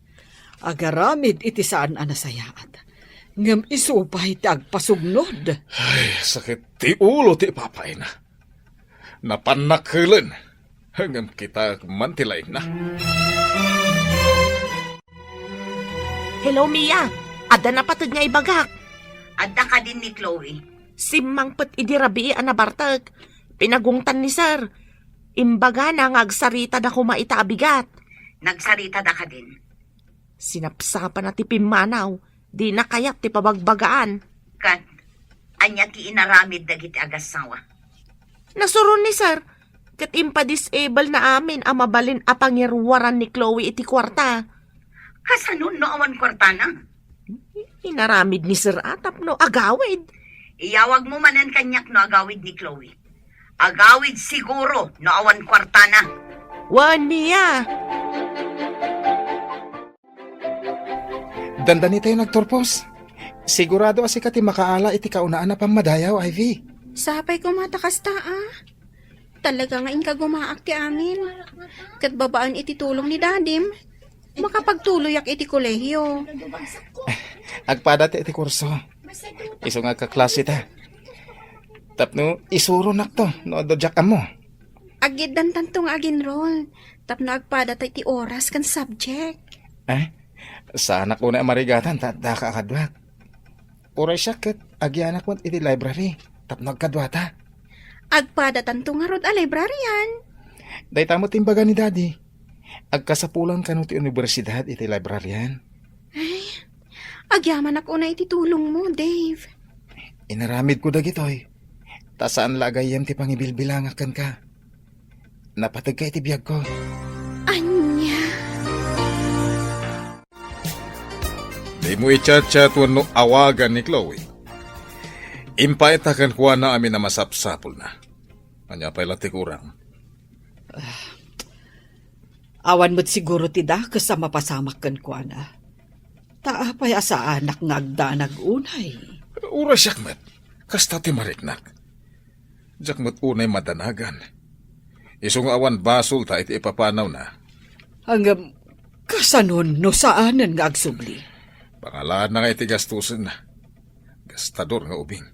Speaker 5: Agaramid iti saan anasayaat. Ngam isupay ti agpasugnod.
Speaker 2: Ay, sakit ti ulo ti papay na. Napanakhilan. Hanggang kita mantilaing na.
Speaker 6: Hello, Mia. Ada na patod nga ibagak.
Speaker 4: Adda ka din ni Chloe.
Speaker 6: Simang pat idirabi anabartag. Pinagungtan ni sir. Imbaga na ngagsarita da kumaita abigat.
Speaker 4: Nagsarita da ka din.
Speaker 6: Sinapsapan na ti pimanaw. Di na kayat ti pabagbagaan.
Speaker 4: Kat, anya ti inaramid dagiti agasawa.
Speaker 6: Nasuron ni sir. Kat impa-disable na amin ang mabalin a pangirwaran ni Chloe iti kwarta.
Speaker 4: Kasanon no awan kwartana?
Speaker 6: Inaramid ni sir atap no agawid.
Speaker 4: Iyawag mo manan kanyak no agawid ni Chloe. Agawid siguro no awan kwartana.
Speaker 6: Wan, Mia.
Speaker 8: Dandani tayo nagturpos. Sigurado asi ka ti makaala iti kaunaan na pamadayaw, Ivy.
Speaker 7: Sapay ko matakas ta Talaga nga inka gumaak ti amin. Kat babaan iti tulong ni dadim. Makapagtuloyak iti kolehiyo.
Speaker 8: Agpada ti iti kurso. Iso nga kaklase ta. Tapno isuro nakto no adodyak mo.
Speaker 7: Agid dan tantong aginroll. Tapno agpada ta iti oras kan subject.
Speaker 8: Sa anak ko na marigatan da ka kadwat. Uray siya ket agyanak mo iti library. Tapno agkadwata.
Speaker 7: Agpada tantong nga rod a librarian.
Speaker 8: Day tamo timbaga ni daddy. Agkasapulan ka no ti universidad iti librarian.
Speaker 7: Agyaman ako na iti tulong mo, Dave.
Speaker 8: Inaramid ko dagitoy. Ta saan lagayem ti pangibilbilangakan ka. Napatag ka iti biyag ko.
Speaker 7: Anya.
Speaker 2: Di mo i-chat-chat wano awagan ni Chloe. Impaitakan kuha na amin na masapsapol na. Anya pa'y lati kurang.
Speaker 5: Awan mo't siguro ti da kasama pasamak kan ko na. Taapay asa anak ngagda nagunay.
Speaker 2: Ura siyakmat. Kasta ti mariknak. Jakmat unay madanagan. Isong awan basol ta iti ipapanaw na.
Speaker 5: Hanggang kasanon no saanan nga agsubli.
Speaker 2: Pangalaan na nga iti gastusin na. Gastador nga ubing.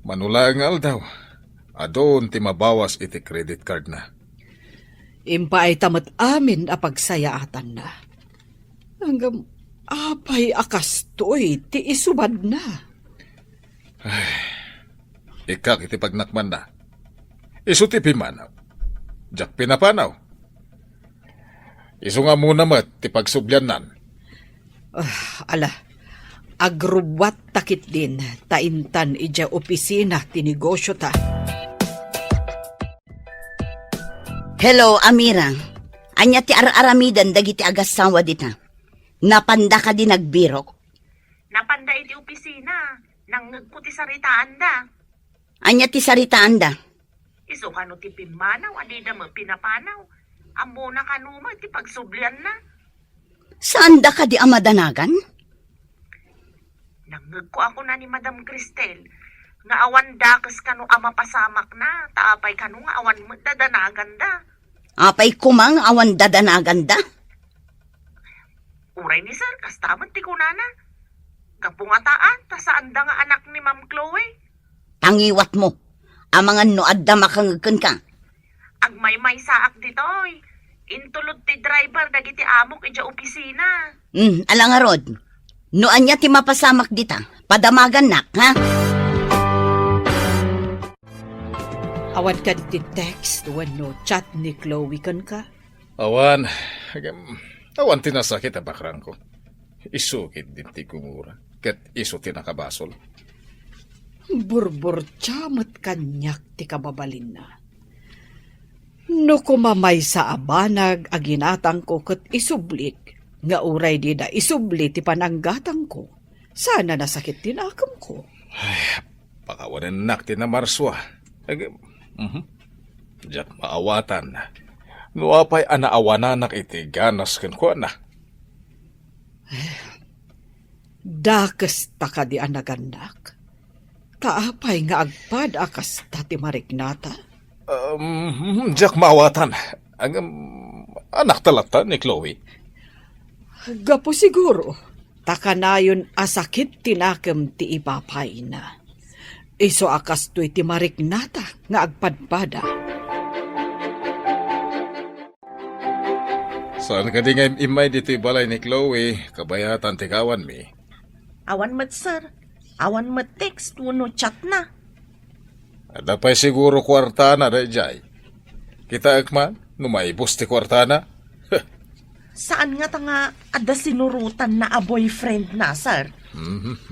Speaker 2: Manula nga aldaw. Adon ti mabawas iti credit card na.
Speaker 5: Impa ay tamat amin a pagsayaatan na. Hanggang apay akastoy ti isubad na.
Speaker 2: Ikak iti pagnakman na. Isu ti pimanaw. Jak pinapanaw. Isu nga muna mat ti pagsubyanan.
Speaker 5: Ala, agrubat takit din, taintan ija opisina ti negosyo ta.
Speaker 4: Hello, Amira. Anya ti aramidan dagiti agasawa dita. Napanda ka din nagbirok.
Speaker 6: Napanda iti opisina. Nangagko ti saritaan da.
Speaker 4: Anya ti saritaan da.
Speaker 6: Iso kano ti pimanaw, adida mo pinapanaw. Amo na kanuma ti pagsublian na.
Speaker 4: Saan da ka di amadanagan?
Speaker 6: Nangagko ako na ni Madam Cristel. Nga awan dakas kano ama pasamak na. Taapay kano nga awan mo dadanagan da.
Speaker 4: Apay kumang awan dadanagan da.
Speaker 6: Uray ni sir, kastaman ti kunana. Kapungataan, ta saan da nga anak ni Ma'am Chloe.
Speaker 4: Tangiwat mo. Amangan no adda makangagkan ka.
Speaker 6: Agmay-may saak ditoy. Intulod ti driver dagiti amok ija opisina.
Speaker 4: Alangarod. No anya ti mapasamak dita. Padamagan nak, ha?
Speaker 5: Awan ka ti text no chat ni Chloe kan ka.
Speaker 2: Awan. Awan tinasakit ang bakrang ko. Isukit din ti kumura. Kat iso tinakabasol.
Speaker 5: Burbur chamat kanyak ti kababalin na. No kumamay sa abanag aginatang ko kat isublik. Nga uray di da isubli ti pananggatang ko. Sana nasakit tinakam ko.
Speaker 2: Pakawanan nak ti na marswa. Diyak maawatan. Nuapay anaawananak iti ganas ken kuana.
Speaker 5: Dakes ta ka di anaganak. Kaapay nga agpad akas ta ti Marignata.
Speaker 2: Diyak maawatan. Ang anak talata ni Chloe.
Speaker 5: Gapo siguro. Takanayon asakit tinakem ti ipapay na. Iso akas to'y ti Marignata nga agpadpada.
Speaker 2: Saan ka di nga imay dito balay ni Chloe? Kabayatan tikawan mi.
Speaker 6: Awan mat, sir. Awan mat text, wano chat na.
Speaker 2: Ada pa'y siguro kwartana da jay. Kita akman, numaibos ti kwartana.
Speaker 6: Saan nga tanga ada sinurutan na a boyfriend na, sir?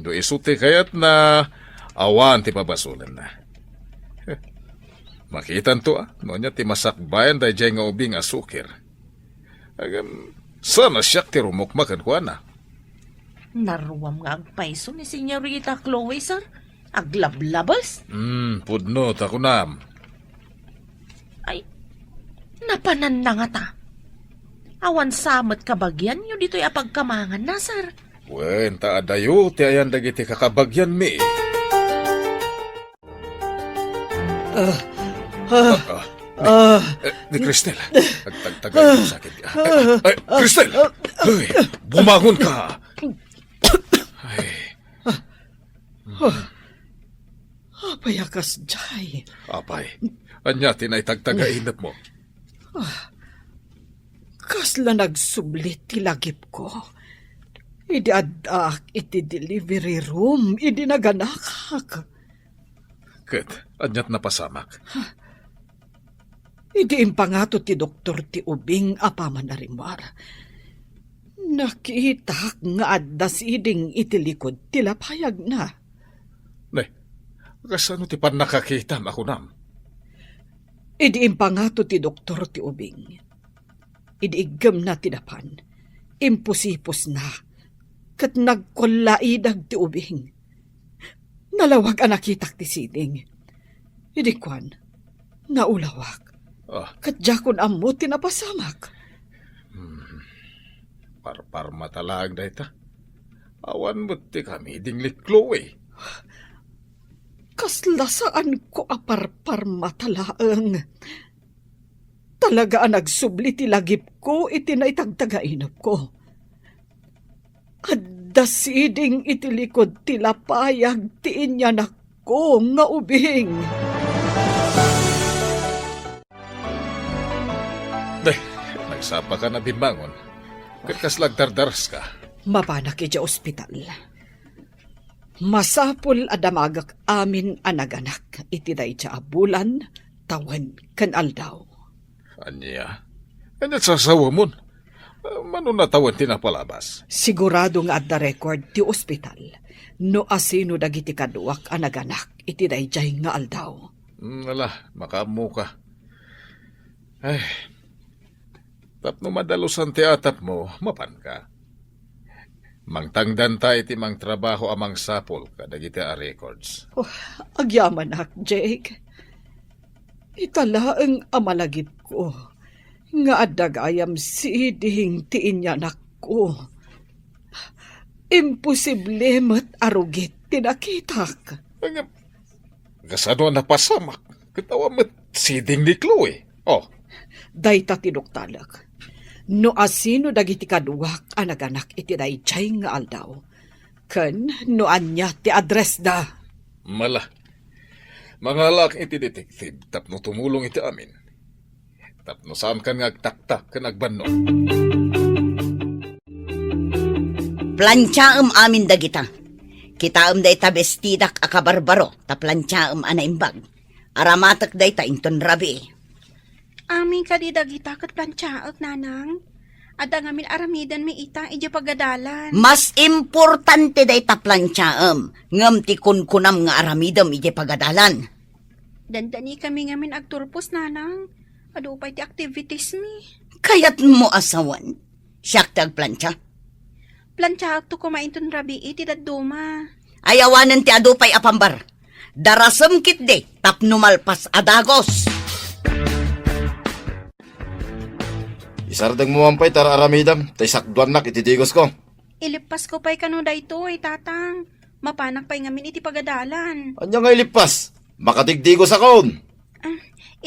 Speaker 2: Do isuti kayat na awan ti pabasulan na. Makitan to nonya ti masakbayan da jay nga ubing asukir. Agam, sana siyak ti rumukmakan ko na.
Speaker 6: Naruwam nga agpaiso ni Senyorita Chloe, sir. Aglablabas.
Speaker 2: Pudno, takunam.
Speaker 6: Ay, napanan na nga ta. Awan samat kabagyan nyo dito'y apagkamangan na, sir.
Speaker 2: Wen, taadayo, ti ayan dagiti kakabagyan mi. Ni Cristel, agtagtagay mo sakit ka. Ay, Cristel! Ay, bumangon ka! Ay,
Speaker 5: Apay akas jay.
Speaker 2: apay, anya tinaytagtagainap mo.
Speaker 5: Kasla nagsublit ti lagip ko. Idi adak iti delivery room. Idi naganakak.
Speaker 2: Ket, anyat napasamak.
Speaker 5: Idi impangato ti doktor ti ubing apaman na rimwar. Nakita nga addas iding iti likod ti lapayag na.
Speaker 2: Nay, kasano ti pan nakakita ako nam?
Speaker 5: Idi impangato ti doktor ti ubing. Idi igam na ti dapan. Imposipos na. Kat nagkolaidag ti ubing. Nalawag ang nakitak ti siding. Idi kwan, naulawak. Kat jakon amo tinapasamak.
Speaker 2: Parpar matalag da ita. Awan mo ti kami dingli Chloe.
Speaker 5: Kasla saan ko aparpar matalaang. Talaga ang nagsubli ti lagip ko iti naitagtagainap ko. Adda siding iti likod ti lapayag ti inyanak ko nga ubing.
Speaker 2: Day, nagsapa ka na bimangon. Katkas lagdardaras ka.
Speaker 5: Mapanak iti ospital. Masapul adamagak amin anaganak iti dayja abulan tawan kan aldaw.
Speaker 2: Anya? Anyat sasawa mo? Manunatawan tinapalabas.
Speaker 5: Sigurado nga at the record ti ospital no asino dagiti kaduak anaganak iti dayjay nga aldaw.
Speaker 2: Ala, makamu ka. Ay, tapno madalusan ti atap mo, mapan ka. Mangtangdan ta iti mang trabaho amang sapol kadagiti a records.
Speaker 5: Agyaman ak, Jake. Italaang amalagip ko. Nga adagayam si iding tiinyanak ko. Imposible mat arugit tinakitak.
Speaker 2: Kasano napasamak? Katawa mat siding ni Chloe. Oh,
Speaker 5: Dayta tinuktalak. No asino dagiti kaduak anaganak iti dayjay nga aldaw. Ken no anya ti address da.
Speaker 2: mala. Mangalak iti detective tapno tumulong iti amin. Tapno saan kan nga agtaktak kan agbanno.
Speaker 4: Plantsaam amin dagita. Kitaam day ta bestidak akabarbaro ta plantsaam anaimbag. Aramatak day ta inton rabi.
Speaker 7: Amin ka di dagita kat plantsaak, nanang. Ada ngamin aramidan mi ita, ija pagadalan.
Speaker 4: Mas importante day ta plantsaam. Ngam ti kunkunam nga aramidam ije pagadalan.
Speaker 7: Dandani kami ngamin agturpos, nanang. Ado pa iti activities mi.
Speaker 4: Kayat mo asawan. Siyak tag plantsa.
Speaker 7: Plantsaak to kumainton rabi iti daduma.
Speaker 4: Ayawanan ti adupay apambar. Darasam kit de tapno malpas adagos.
Speaker 3: Isardang mo mampay tara aramidam, tay sakduan nak itidigos ko.
Speaker 7: Ilipas ko pa'y kano dayto tatang. Mapanak pa'y ngamin iti pagadalan.
Speaker 3: Anya nga ilipas, makatigdigos akon.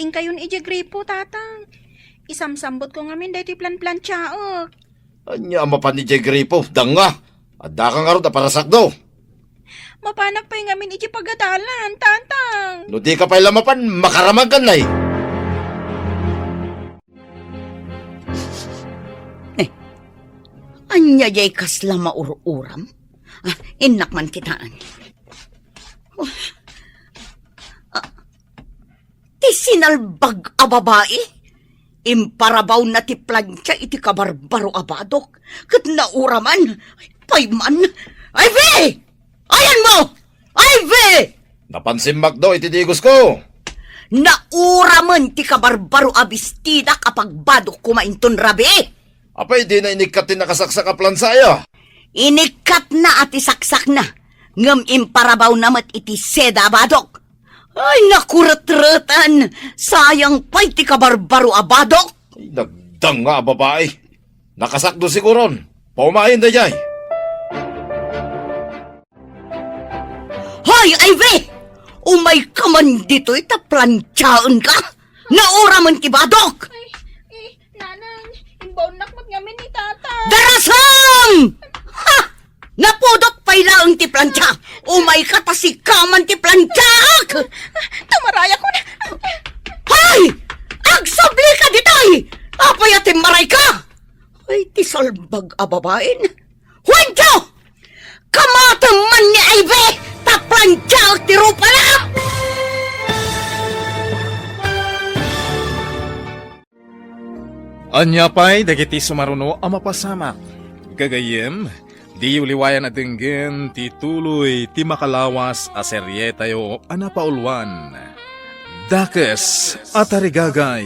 Speaker 7: Ingkayon iti gripo tatang. Isamsambot ko ngamin dayto plan-plan tsaok.
Speaker 3: Anya mapan ni Jay Gripo, danga. Adda kang arot na para sakdo.
Speaker 7: Mapanak pa'y ngamin iti pagadalan, tatang.
Speaker 3: No di ka pa'y lamapan, makaramag ka na eh.
Speaker 4: Anya jay kasla maururam? Inak man kitaan. Ti sinalbag a babae? Imparabaw na ti plancha iti kabarbaro abadok. Kat nauraman, payman. Ay, ve! Ayan mo! Ay, ve!
Speaker 3: Napansimbak daw itidigos ko.
Speaker 4: Nauraman ti kabarbaro abistida kapag badok kumainton rabi.
Speaker 3: Apay di na inikat tin nakasaksak a plansaya.
Speaker 4: Inikat na at isaksak na. Ngam imparabaw namat iti seda abadok. Ay, nakurat-ratan. Sayang pa'y ti kabarbaro abadok.
Speaker 3: Ay, nagdang nga babae. Nakasakdo siguron. Paumahin da jay.
Speaker 4: Hoy, Ivy! Umay ka man dito itaplansyaon ka. Naura man ti badok.
Speaker 7: Nanang, imbaw nakmat ngamin ni tatang.
Speaker 4: Darasam! Ha! Napudot pa'y laang ti plansya. Umay ka tasikaman ti plansyak.
Speaker 7: Tumaraya ko na.
Speaker 4: Hoy! Agsabli ka ditay! Apay ating maray ka! Ay, ti salbag ababain. Huwento! Kamatang man ni Ivy! Taplansyak ti rupa na!
Speaker 9: Anya pa'y dagiti sumaruno ang mapasamak. Gagayem, di uliwayan at dinggin ti tuloy ti makalawas a serye tayo anapaulwan. Dakes at arigagay.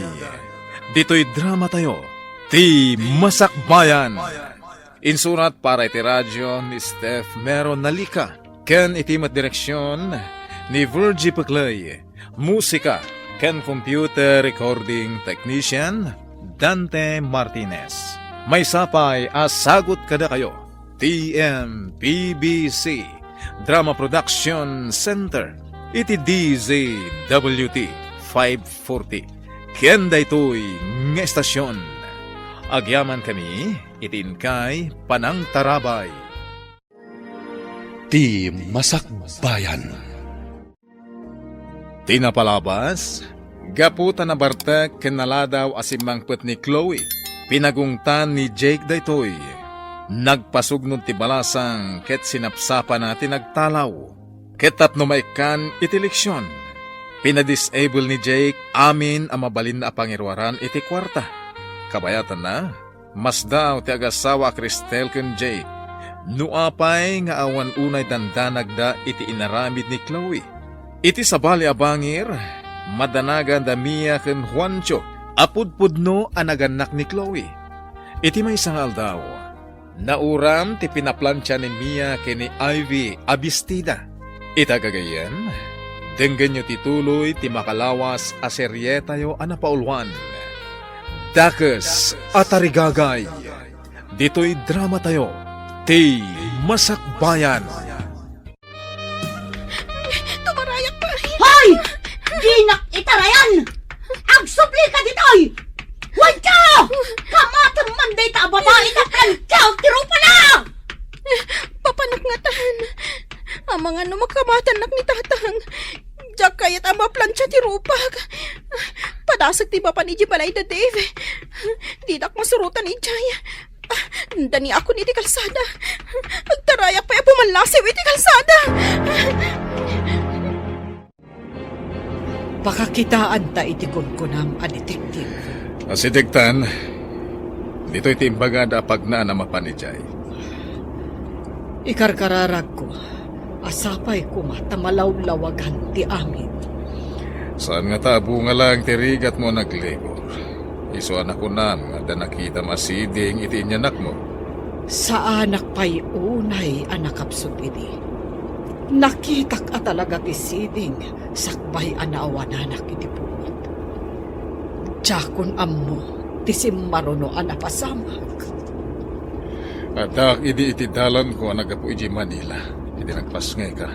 Speaker 9: Dito'y drama tayo. Ti Masakbayan. Insurat para iti radyo ni Steph Meron Nalika. Ken itimat direksyon ni Virgie Paclay. Musika ken computer recording technician Dante Martinez. May sapay asagot kada kayo. TMPBC Drama Production Center. Iti DZWT 540. Ken daytoy nga estasyon. Agyaman kami itinkay Panang Tarabay.
Speaker 1: Ti Masakbayan.
Speaker 9: Tinapalabas, gaputan na bartek kinaladaw asimangpet ni Chloe. Pinagungtan ni Jake daytoy. Nagpasugnod ti balasang ket sinapsapa na tinagtalaw. Ket tapno maikan iti leksyon. Pinadisable ni Jake amin ang mabalin na pangirwaran iti kwarta. Kabayatan na, mas daw ti agasawa Cristel ken Jake. Nuapay nga awan unay dandanagda iti inaramid ni Chloe. Iti sabali abangir, madanagan da Mia ken Juancho, apudpudno anaganak ni Chloe. Iti may sangal daw, nauram ti pinaplansya ni Mia ken ni Ivy abistida. Itagagayen, denggan nyo tituloy ti makalawas a serye tayo anapaulwan. Dakes at arigagay, dito'y drama tayo, ti Masakbayan.
Speaker 7: Tumarayak pa.
Speaker 4: Hoy! Dinak itarayan! Agsubli ka ditoy! Huwag kamatang manday ta babae na plansyaw ti rupa na!
Speaker 7: Papanak nga tahan. Ang mga numagkamatanak ni tatang. Diyak kayat ang maplansya ti rupag. Padasag ti bapa ni Jibalay da Dave. Didak masurutan ni Jaya. Dani ako ni ti kalsada. Agtarayak pa pumanlasiw iti kalsada.
Speaker 5: Pakakitaan ta iti kunkunam a detektiv.
Speaker 9: Asidegtan, dito'y timbagada pagnaan na mapanijay.
Speaker 5: Ikarkararag ko, asapay ko matamalawlawagan ti amin.
Speaker 9: Saan nga tabo nga lang tirigat mo naglibor? Iso anak ko nam nga nakita masiding iti inyanak mo.
Speaker 5: Sa anak pa'y unay anakapsot iti. Nakitak a talaga ti siding sakbay anaawan anak iti puot. Tiyakon ammo, ti simmaruno napasamak.
Speaker 2: Adak, iti dalan ko ang nagapu iji Manila. Iti nagpasngay ka.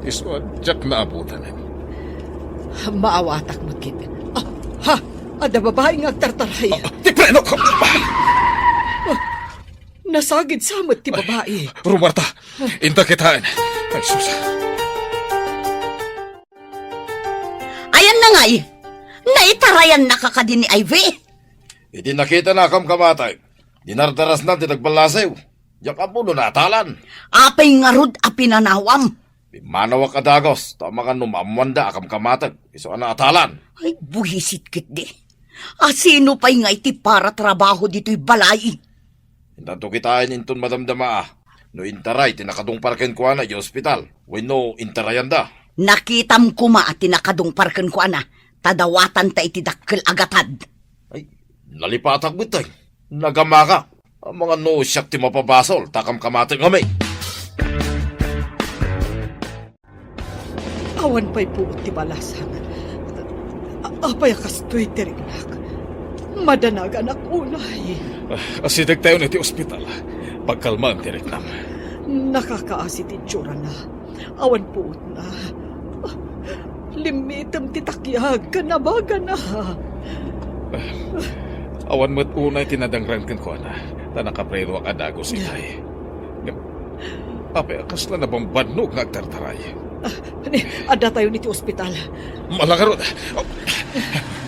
Speaker 2: Iso, jak na abutanin.
Speaker 5: Maawatak magkit. Ha! Ada babae nga agtartaray.
Speaker 2: Ti preno ko!
Speaker 5: Nasagid samot ti babae.
Speaker 2: Rumarta, inta kitaan. Ay, susa.
Speaker 4: Ayan na nga eh. Naitarayan na kakadin ni Ivy.
Speaker 3: Iti nakita na akam kamatay. Dinardaras na tinagbalasiw. Yak apuno na atalan.
Speaker 4: Apay nga rod a pinanawam.
Speaker 3: Manawak adagos. Tama ka numamwanda akam kamatag. Iso na atalan.
Speaker 4: Ay, buhisit kit di. Sino pa'y nga iti para trabaho dito'y balay?
Speaker 3: Hintanto kitain inton madamdama ah. No intaray, tinakadong parken ko na yung ospital. Wino intarayan da.
Speaker 4: Nakitam kuma at tinakadong parken ko na. Tadawatan ta iti dakkel agatad.
Speaker 3: Ay, nalipatak bitay. Nagamaka. Ang mga no siyak ti mapabasol. Takam kamatag kami.
Speaker 5: Awan pa'y puot ti balasan. Apay kastoy tirignak. Madanag anak unay.
Speaker 2: Asidag tayo na ti ospital. Pagkalman, tirik nam.
Speaker 5: Nakakaasi ti tsura na. Awan puot na. Limitam ti takyag. Kanabaga na.
Speaker 2: Awan mo't unay tinadangran kan ko na. Tanakapreno ang adagos itay. Apay, kasla na bang badnog nga agtartaray?
Speaker 5: Ada tayo niti ospital.
Speaker 2: Malagarod.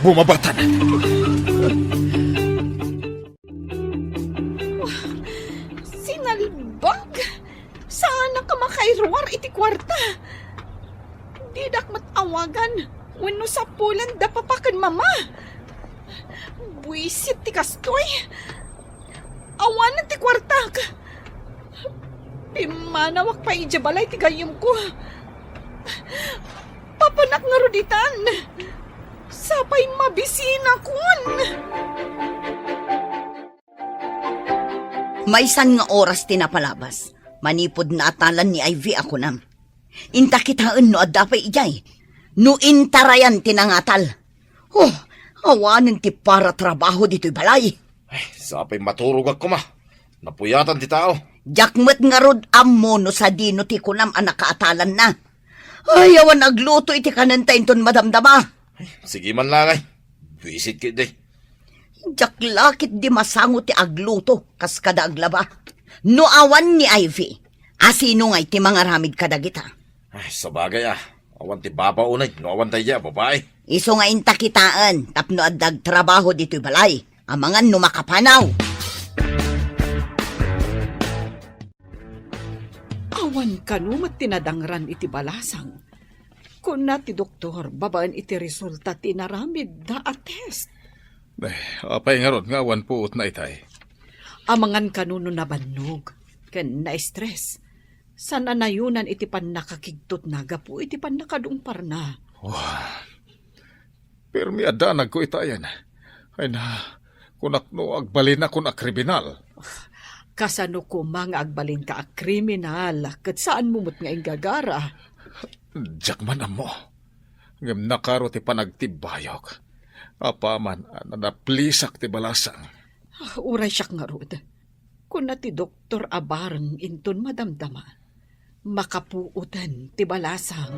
Speaker 2: Bumabatan.
Speaker 7: Sinalbag? Saan ka makairwar iti kwarta? Didak matawagan. Wano sa pulan da papakan mama. Buisit ti kastoy. Awanan ti kwarta. Pimanawak pa ijabalay ti gayom ko. Papanak nga ruditan. Sapay mabisina kun.
Speaker 4: Maysan nga oras tinapalabas. Manipod na atalan ni Ivy ako nam. Inta kitaan no adapay ijay. No intarayan tinangatal. Oh, awanan ti para trabaho dito'y balay.
Speaker 3: Ay, sapay maturog ako ma. Napuyatan ti tao.
Speaker 4: Jakmet nga rod ammo no sa dino ti kunam anak kaatalan na. Ay, awan agluto iti kanantayin ton madamdama.
Speaker 3: Sige man lang ay. Visit kit day.
Speaker 4: Jaklakit di masango ti agluto kas kada aglaba. No awan ni Ivy. Asino nga iti mga ramid kadagita.
Speaker 3: Ay, sabagay ah. Awan ti baba unay. No awan tayo babae.
Speaker 4: Iso nga inta kitaan tapno adag trabaho dito'y balay. Amangan no makapanaw.
Speaker 5: Awan kanumat tinadangran iti balasang. Kung na ti doktor, babaan iti resulta tinaramid da attest.
Speaker 2: Apay nga rod nga awan puot na itay.
Speaker 5: Amangan kanuno na bannog, ken na-stress. Sana nayunan iti pan nakakigtot na gapu iti pan nakadungpar na.
Speaker 2: Pero mi adanag ko itayan. Ay na, kunakno agbalin na kun a kriminal.
Speaker 5: Kasano ko mga agbalin ka a kriminal, kat saan mumot nga ingagara?
Speaker 2: Diyak man mo. Ngam nakaro ti panagtibayok. Apa man, nanaplisak ti balasang.
Speaker 5: Uray siyak nga rod. Kung na ti doktor abarang inton madamdama, makapuutan ti balasang.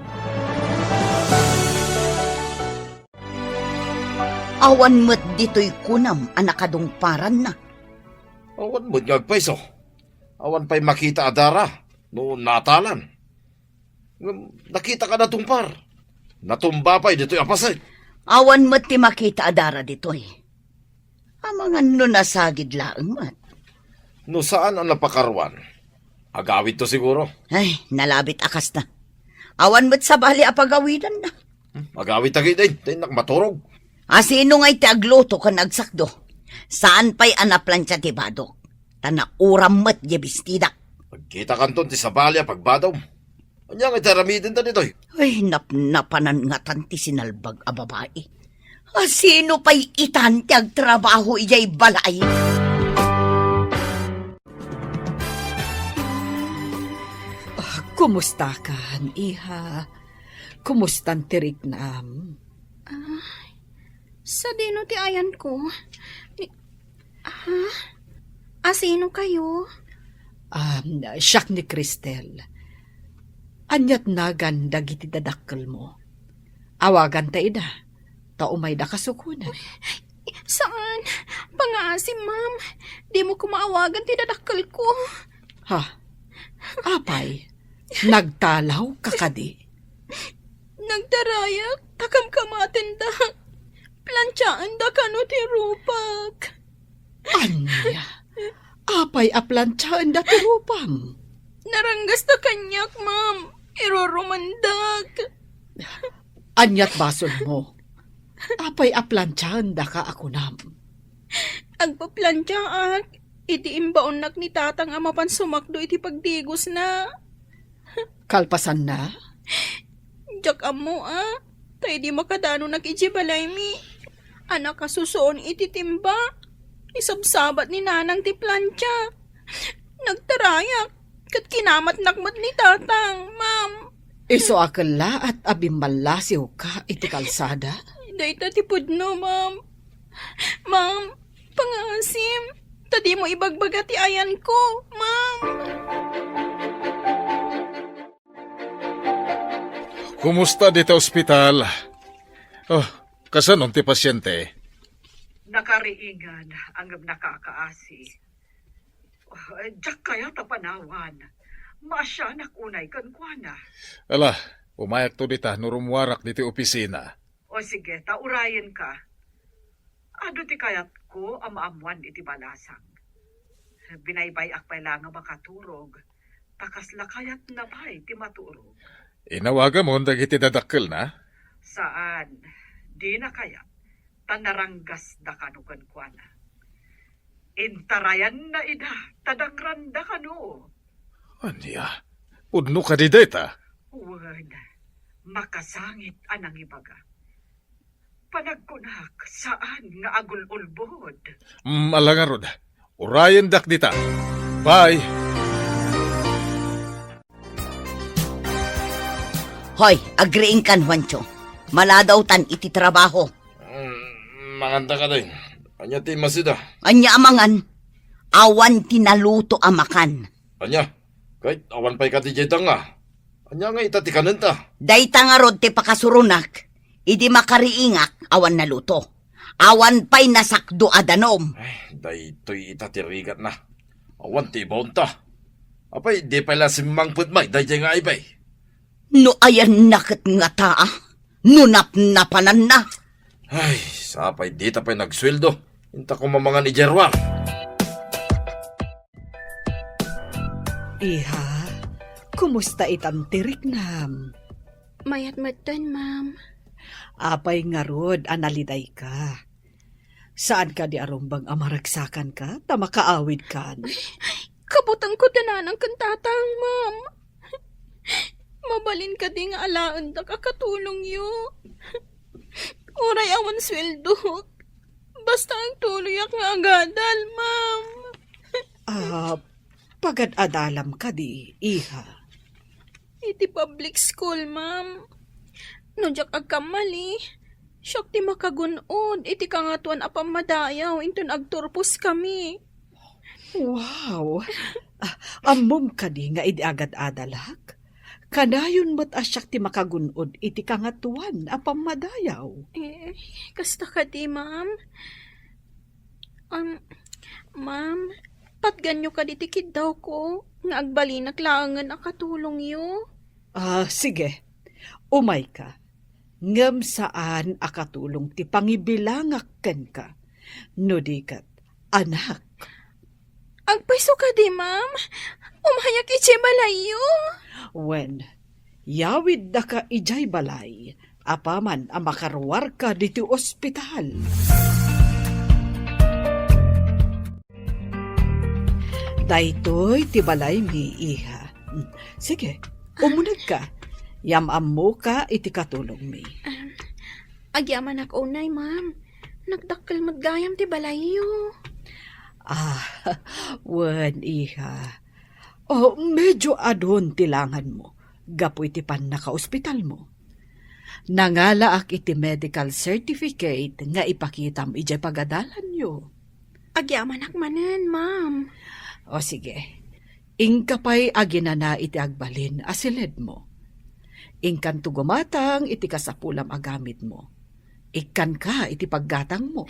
Speaker 4: Awan met dito'y kunam anakadungparan na.
Speaker 3: Awan mo ngagpaiso. Awan pa'y makita adara. No natalan. Nakita ka na tumpar. Natumba pa'y dito'y apasay.
Speaker 4: Awan met ti makita adara dito'y. Amangan no nasagid laeng mat.
Speaker 3: No saan ang napakarwan? Agawid to siguro.
Speaker 4: Ay, nalabit akas na. Awan met sa bali apagawidan na.
Speaker 3: Agawid tagi din. Tinak maturog.
Speaker 4: Asino nga iti agluto ka nagsakdo. Saan pa'y anaplansya ti badok? Tanauram met yebistida.
Speaker 3: Pagkita kanton ti sabalya pagbadaw. Anyang itaramidin ta dito'y.
Speaker 4: Ay, napnapanan nga tanti sinalbag a babae. Sino pa'y itan ti agtrabaho iyay balay?
Speaker 5: Kumusta ka, iha? Kumustan tirik nam?
Speaker 7: Sa dino ti ayan ko? Sino kayo?
Speaker 5: Siyak ni Cristel. Anyat na ganda giti dadakkel mo. Awagan ta ida. Ta umay da kasukunan.
Speaker 7: Saan? Pangasim, ma'am. Di mo ko maawagan tinadakkel ko.
Speaker 5: Ha? Apay, nagtalaw ka kadi.
Speaker 7: Nagdarayak, takam kamatin da. Plantsaan da kano ti rupak.
Speaker 5: Anya? Apay aplantsahan dati rupam.
Speaker 7: Naranggas na kanyak, ma'am. Irorumandag.
Speaker 5: Anyat bason mo. Apay aplantsahan da ka ako nam.
Speaker 7: Agpaplantsaak, iti imbaonak ni tatang amapan sumakdo iti pagdigos na.
Speaker 5: Kalpasan na?
Speaker 7: Jak amo tayo di makadano nag-ijibalay mi. Anak kasusoon iti timba. Isabsabat ni nanang ti plantsa. Nagtarayak, kat kinamat nakmat ni tatang, ma'am.
Speaker 5: Iso akala at abimbalasiw ka iti kalsada?
Speaker 7: Day tatipod no, ma'am. Ma'am, pangasim. Tadi mo ibagbaga ti ayan ko, ma'am.
Speaker 2: Kumusta dito ospital? Oh, kasanon ti pasyente?
Speaker 10: Nakariingan ang nakakaasi. Diyak kaya tapanawan. Masya nakunay kankwana.
Speaker 2: Ala, umayak to dita, nurumwarak diti opisina.
Speaker 10: O sige, taurayan ka. Ado ti kayat ko amaamuan iti balasang. Binaybayak pa lang nga makaturog. Takasla kayat na bay ti maturog.
Speaker 2: Inawaga mo, dagiti dadakkel na?
Speaker 10: Saan? Di na kayat. Tanaranggas da kanukan kuana. Intarayan na ida, tadakran da kanu.
Speaker 2: Anya, udno ka di deta?
Speaker 10: Word, makasangit anang ibaga. Panagkunak saan nga agul-ulbod.
Speaker 2: Alangan rod, urayan dak dita. Bye!
Speaker 4: Hoy, agreeing kan, Juancho. Maladaw tan iti trabaho.
Speaker 3: Manganda ka din. Anya ti masida.
Speaker 4: Anya amangan, awan tinaluto amakan.
Speaker 3: Anya, kahit awan pa'y katijeta nga. Anya nga itati kanenta.
Speaker 4: Dayta nga rod ti pakasurunak, idi makariingak awan naluto. Awan pa'y nasakdo adanom.
Speaker 3: Daytoy itatirigat na. Awan ti bonta. Apay, di pala simangput may, dayjay nga ibay.
Speaker 4: No ayan nakit nga taa, nunap-napanan na.
Speaker 3: Ay, sapay di tapay nagsweldo. Inta ko mamanga ni Jerwar.
Speaker 5: Iha, kumusta itam tirik nam?
Speaker 7: Mayat-matan, ma'am.
Speaker 5: Apay nga rod, analiday ka. Saan ka di arumbang amaragsakan ka? Tamakaawid ka.
Speaker 7: Kabutang ko dananang kantatang, ma'am. Mabalin ka di nga alaan da kakatulong yo. Uray awan sweldo. Basta ang tuloyak nga agadal, ma'am.
Speaker 5: Pagad-adalam ka di, iha.
Speaker 7: Iti public school, ma'am. Nujak agkamali. Siyak ti makagunod. Iti kangatuan apang madayaw. Inton agturpos kami.
Speaker 5: Wow! Amom ka di nga idi agad-adalak. Kanayon mo't asyak ti makagunod iti kangatuan apang madayaw.
Speaker 7: Kasta ka di, ma'am. Ma'am, patganyo ka di tikid daw ko. Nga agbalinak laangan akatulong yo.
Speaker 5: Sige. Umay ka. Ngam saan akatulong ti pangibilangak ken ka. Nudikat, anak.
Speaker 7: Agpaiso ka di, ma'am. Umayak iti balayo.
Speaker 5: Wen, yawid da ka ijay balay, apaman ang makarwar ka dito ospital. Daytoy ti balay mi, iha. Sige, umunag ka. Yamam mo ka iti katulong mi.
Speaker 7: Agyaman ak unay, ma'am. Nagdakkel matgayam ti balayo.
Speaker 5: Wen, iha. Medyo adon tilangan mo. Gapoy ti pan naka-ospital mo. Nangala ak iti medical certificate nga ipakitam ijay pagadalan nyo.
Speaker 7: Agyaman akmanen, ma'am.
Speaker 5: O sige, ingkapay aginana iti agbalin asilid mo. Ingkan tugumatang iti kasapulam agamit mo. Ikan ka iti paggatang mo.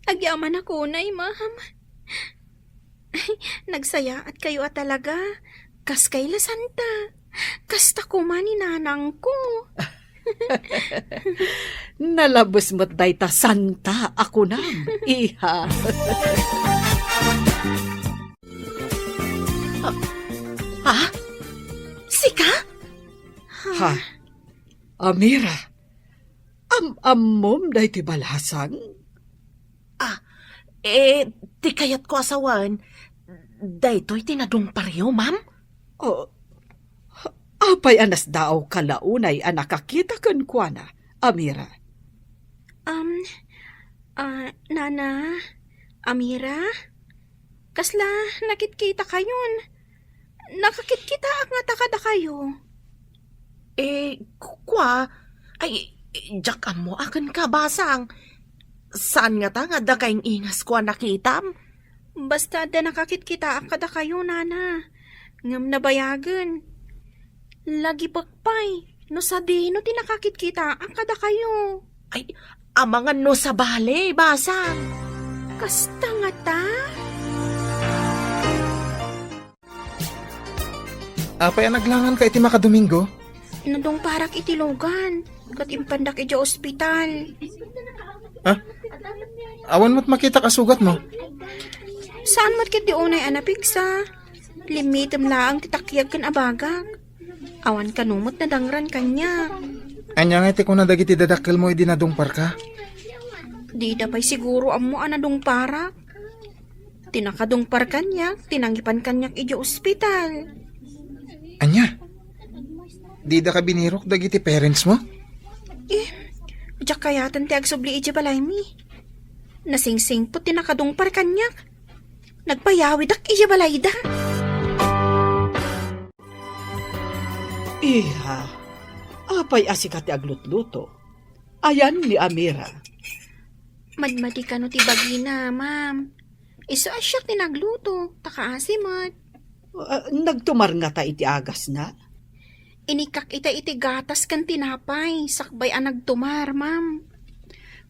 Speaker 7: Agyaman ako, nay, ma'am. Nagsaya at kayo at talaga. Kas kay La Santa. Kasta ko man ni nanang ko.
Speaker 5: Nalabos mo't dayta santa ako na, iha.
Speaker 6: Ha? Sika?
Speaker 5: Ha? Amira, am-amom dayti balasang?
Speaker 6: Ti kayat ko asawan, daytoy tinadong pareho, ma'am?
Speaker 5: O, apay anas daaw kalaunay ang nakakita kan kuana, Amira.
Speaker 7: Nana, Amira, kasla nakitkita kayon. Nakakitkita ang nga takada kayo.
Speaker 6: Jack mo akan ka basang. Saan nga ta nga da kayong ingas ko nakitam?
Speaker 7: Basta da nakakitkita ang kada kayo, Nana. Ngam nabayagan. Lagi bakpay. No sa dino tinakakitkita ang kada kayo.
Speaker 6: Amangan no sa bale, basang.
Speaker 7: Kasta nga ta?
Speaker 8: Apay naglangan ka iti makadomingo?
Speaker 7: Nadong parak itilogan. Kat impandak iti ospital.
Speaker 8: Awan mo't makita kasugat mo.
Speaker 7: Saan mo't kiti unay anapiksa? Limitem laang titakyag kan abagag. Awan kanumot na dangran kanya.
Speaker 8: Anya nga iti ko na dagiti dadakkel mo idinadungpar ka.
Speaker 7: Di dapay siguro amo anadong parak. Tinakadungpar kanya, tinanggipan kanyak iti ospital.
Speaker 8: Anya? Di da ka binirok dagiti parents mo?
Speaker 7: Diyak kayatan ti agsubli iti balay mi. Nasingsing po tinakadungpar kanyak. Nagpayawid ak iti balay da.
Speaker 5: Iha, apay asikati aglutluto. Ayan ni Amira.
Speaker 7: Madmadi ka no ti bagina, ma'am. Iso asyak tinagluto, takaasimot.
Speaker 5: Nagtumar nga ta iti agas na.
Speaker 7: Inikak iti gatas kan tinapay, sakbay ang nagtumar, ma'am.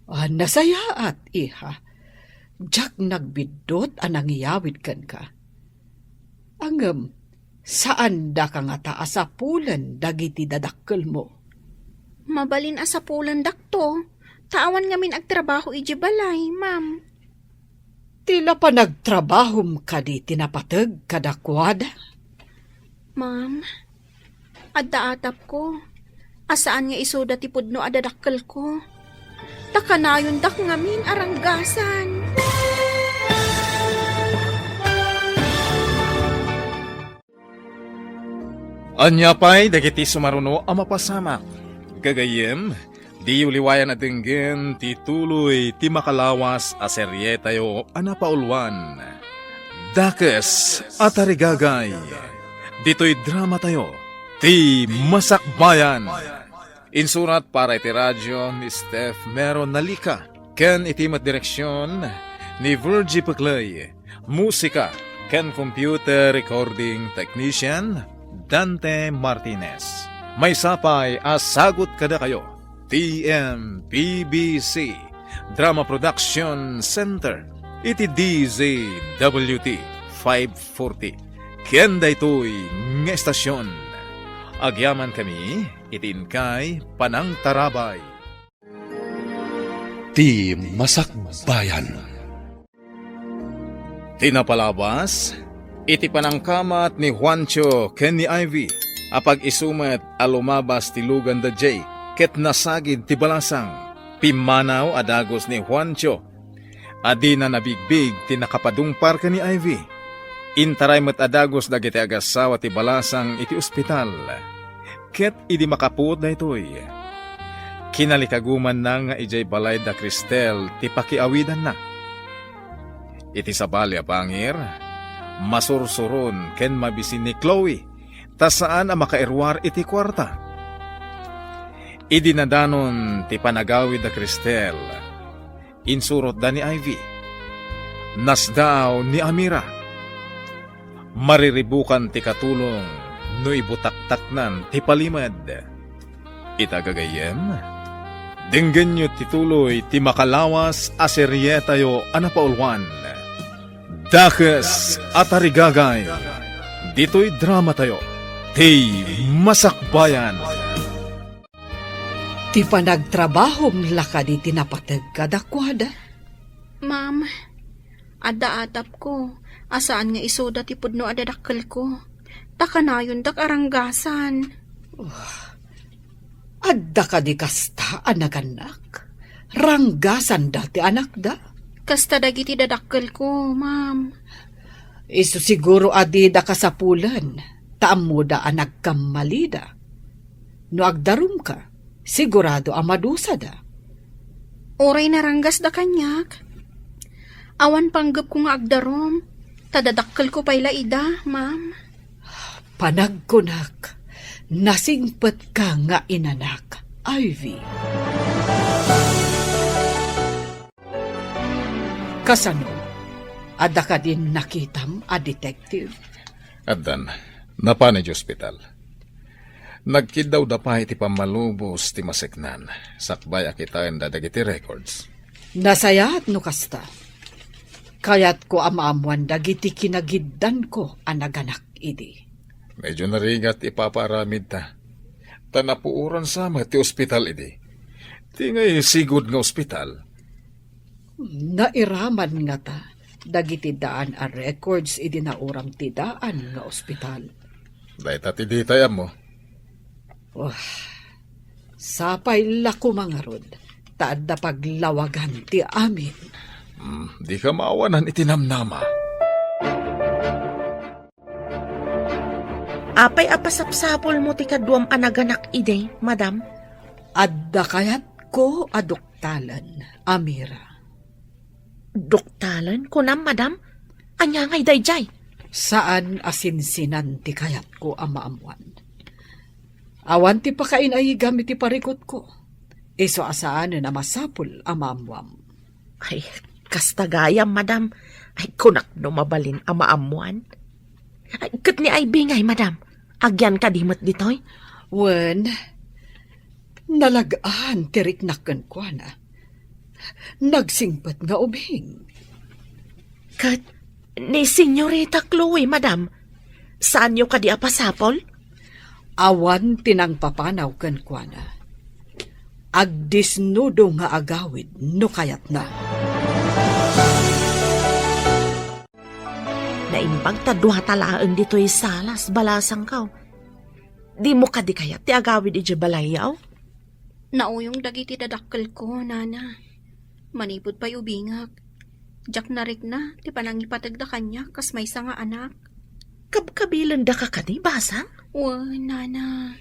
Speaker 5: Nasayaat, iha. Jack nagbidot anang iyawid kan ka. Angam, saan da ka nga taasapulan dagiti dadakkel mo?
Speaker 7: Mabalin asapulan dakto. Taan ngamin agtrabaho iji balay, ma'am.
Speaker 5: Tila pa nagtrabahom ka di tinapatag kadakwada?
Speaker 7: Ma'am, adda-atap ko. Asaan nga isuda ti pudno adadakkel ko. Takanayon dak ngamin aranggasan.
Speaker 9: Anya pa'y dagiti sumaruno ang mapasamak. Gagayem, di uliwayan at dinggin ti tuloy ti makalawas a serye tayo anapaulwan. Dakes at arigagay. Dito'y drama tayo, ti Masakbayan. Insurat para iti radyo ni Steph Mero Nalika. Ken itimat direksyon ni Virgie Paclay. Musika ken computer recording technician Dante Martinez. May sapay asagot kada kayo. TMPBC Drama Production Center. Iti DZWT 540. Kenda ito'y ng estasyon. Agyaman kami, itinkay Panang Tarabay.
Speaker 1: Ti Masakbayan.
Speaker 9: Tinapalabas, iti panangkamat ni Juancho ken ni Ivy, apag isumet alumabas ti lugan da Jay, ket nasagid ti balasang, pimanaw adagos ni Juancho, adi na nabigbig ti nakapadungpar ka ni Ivy. Intaray met adagos dagiti agasawa ti balasang iti ospital, ket idi makapud na itoy. Kinalikaguman na nga ijay balay da Cristel ti pakiawidan na. Iti sabali a pangir, masursuron ken mabisin ni Chloe, ta saan ang makairwar iti kwarta. Idinadanon ti panagawid da Cristel. Insurot da ni Ivy. Nasdaaw ni Amira. Mariribukan ti katulong no ibutaktaknan ti palimad. Itagagayem, dinggan nyo tituloy ti makalawas aseryetayo anapaulwan. Dakes at arigagay, dito'y drama tayo, ti Masakbayan.
Speaker 5: Ti panagtrabahong lakad iti napatag kadakwada.
Speaker 7: Ma'am, ada-atap ko. Asaan nga isoda ti pudno adadakkel ko. Takanayon dak aranggasan.
Speaker 5: Adda ka di kasta anaganak. Ranggasan dati anak da.
Speaker 7: Kasta dagiti dadakkel ko, ma'am.
Speaker 5: Isu siguro adi da kasapulan. Taam mo da anak kamalida. No agdarum ka, sigurado amadusa da.
Speaker 7: Oray naranggas da kanyak. Awan panggap ko nga agdarom. Tadadakkel ko payla ida, ma'am.
Speaker 5: Panagkunak, nasingpet ka nga inanak, Ivy. Kasano, ada ka din nakitam a detective?
Speaker 2: Addan, napanay di ospital. Nagkidaw da pa iti pamalubos ti maseknan. Sakbay akitain da dagiti records.
Speaker 5: Nasayat no kasta. Kayat ko amaamuan dagiti kinagiddan ko anaganak idi.
Speaker 2: Medyo narigat ipaparamid ta. Tanapuuran sama ti ospital idi. Ti ngay sigod nga ospital.
Speaker 5: Nairaman nga ta, dagiti daan a records idi nauram ti daan nga ospital.
Speaker 2: Dahil tati ditayam mo.
Speaker 5: Sapay lako mga rod, taad na paglawagan ti amin.
Speaker 2: Di ka maawanan itinamnama.
Speaker 6: Apay apasapsapol mo ti kaduam anaganak ide, madam?
Speaker 5: Adda kayat ko adoktalan, Amira.
Speaker 6: Doktalan? Kunam, madam? Anya ngay dayjay?
Speaker 5: Saan asinsinan ti kayat ko amaamuan? Awan ti pakain ay gamit ti parikot ko. Iso asaan na masapul amaamuam.
Speaker 6: Ay, kastagayam, madam. Ay, kunak no mabalin amaamuan. Ay, kat ni ay bingay, madam. Agyan ka dimot ditoy?
Speaker 5: Wen, nalagaan tirik nakan kwa na. Nagsingpat nga ubing.
Speaker 6: Kat, ni Senyorita Chloe, madam. Saan nyo ka di apasapol?
Speaker 5: Awan tinang papanaw kan kwa na. Agdisnudo nga agawid no kayat na.
Speaker 6: Naimbag tadwa talaan dito'y salas, balasang kaw. Di mo ka di kayat ti agawid iti balayaw?
Speaker 7: Nauyong dagiti dadakkel ko, nana. Manipod pa'y ubingak. Jak narik na, ti panangipatag da kanya, kas may nga anak.
Speaker 6: Kabkabilan da ka kani, basang?
Speaker 7: Nana.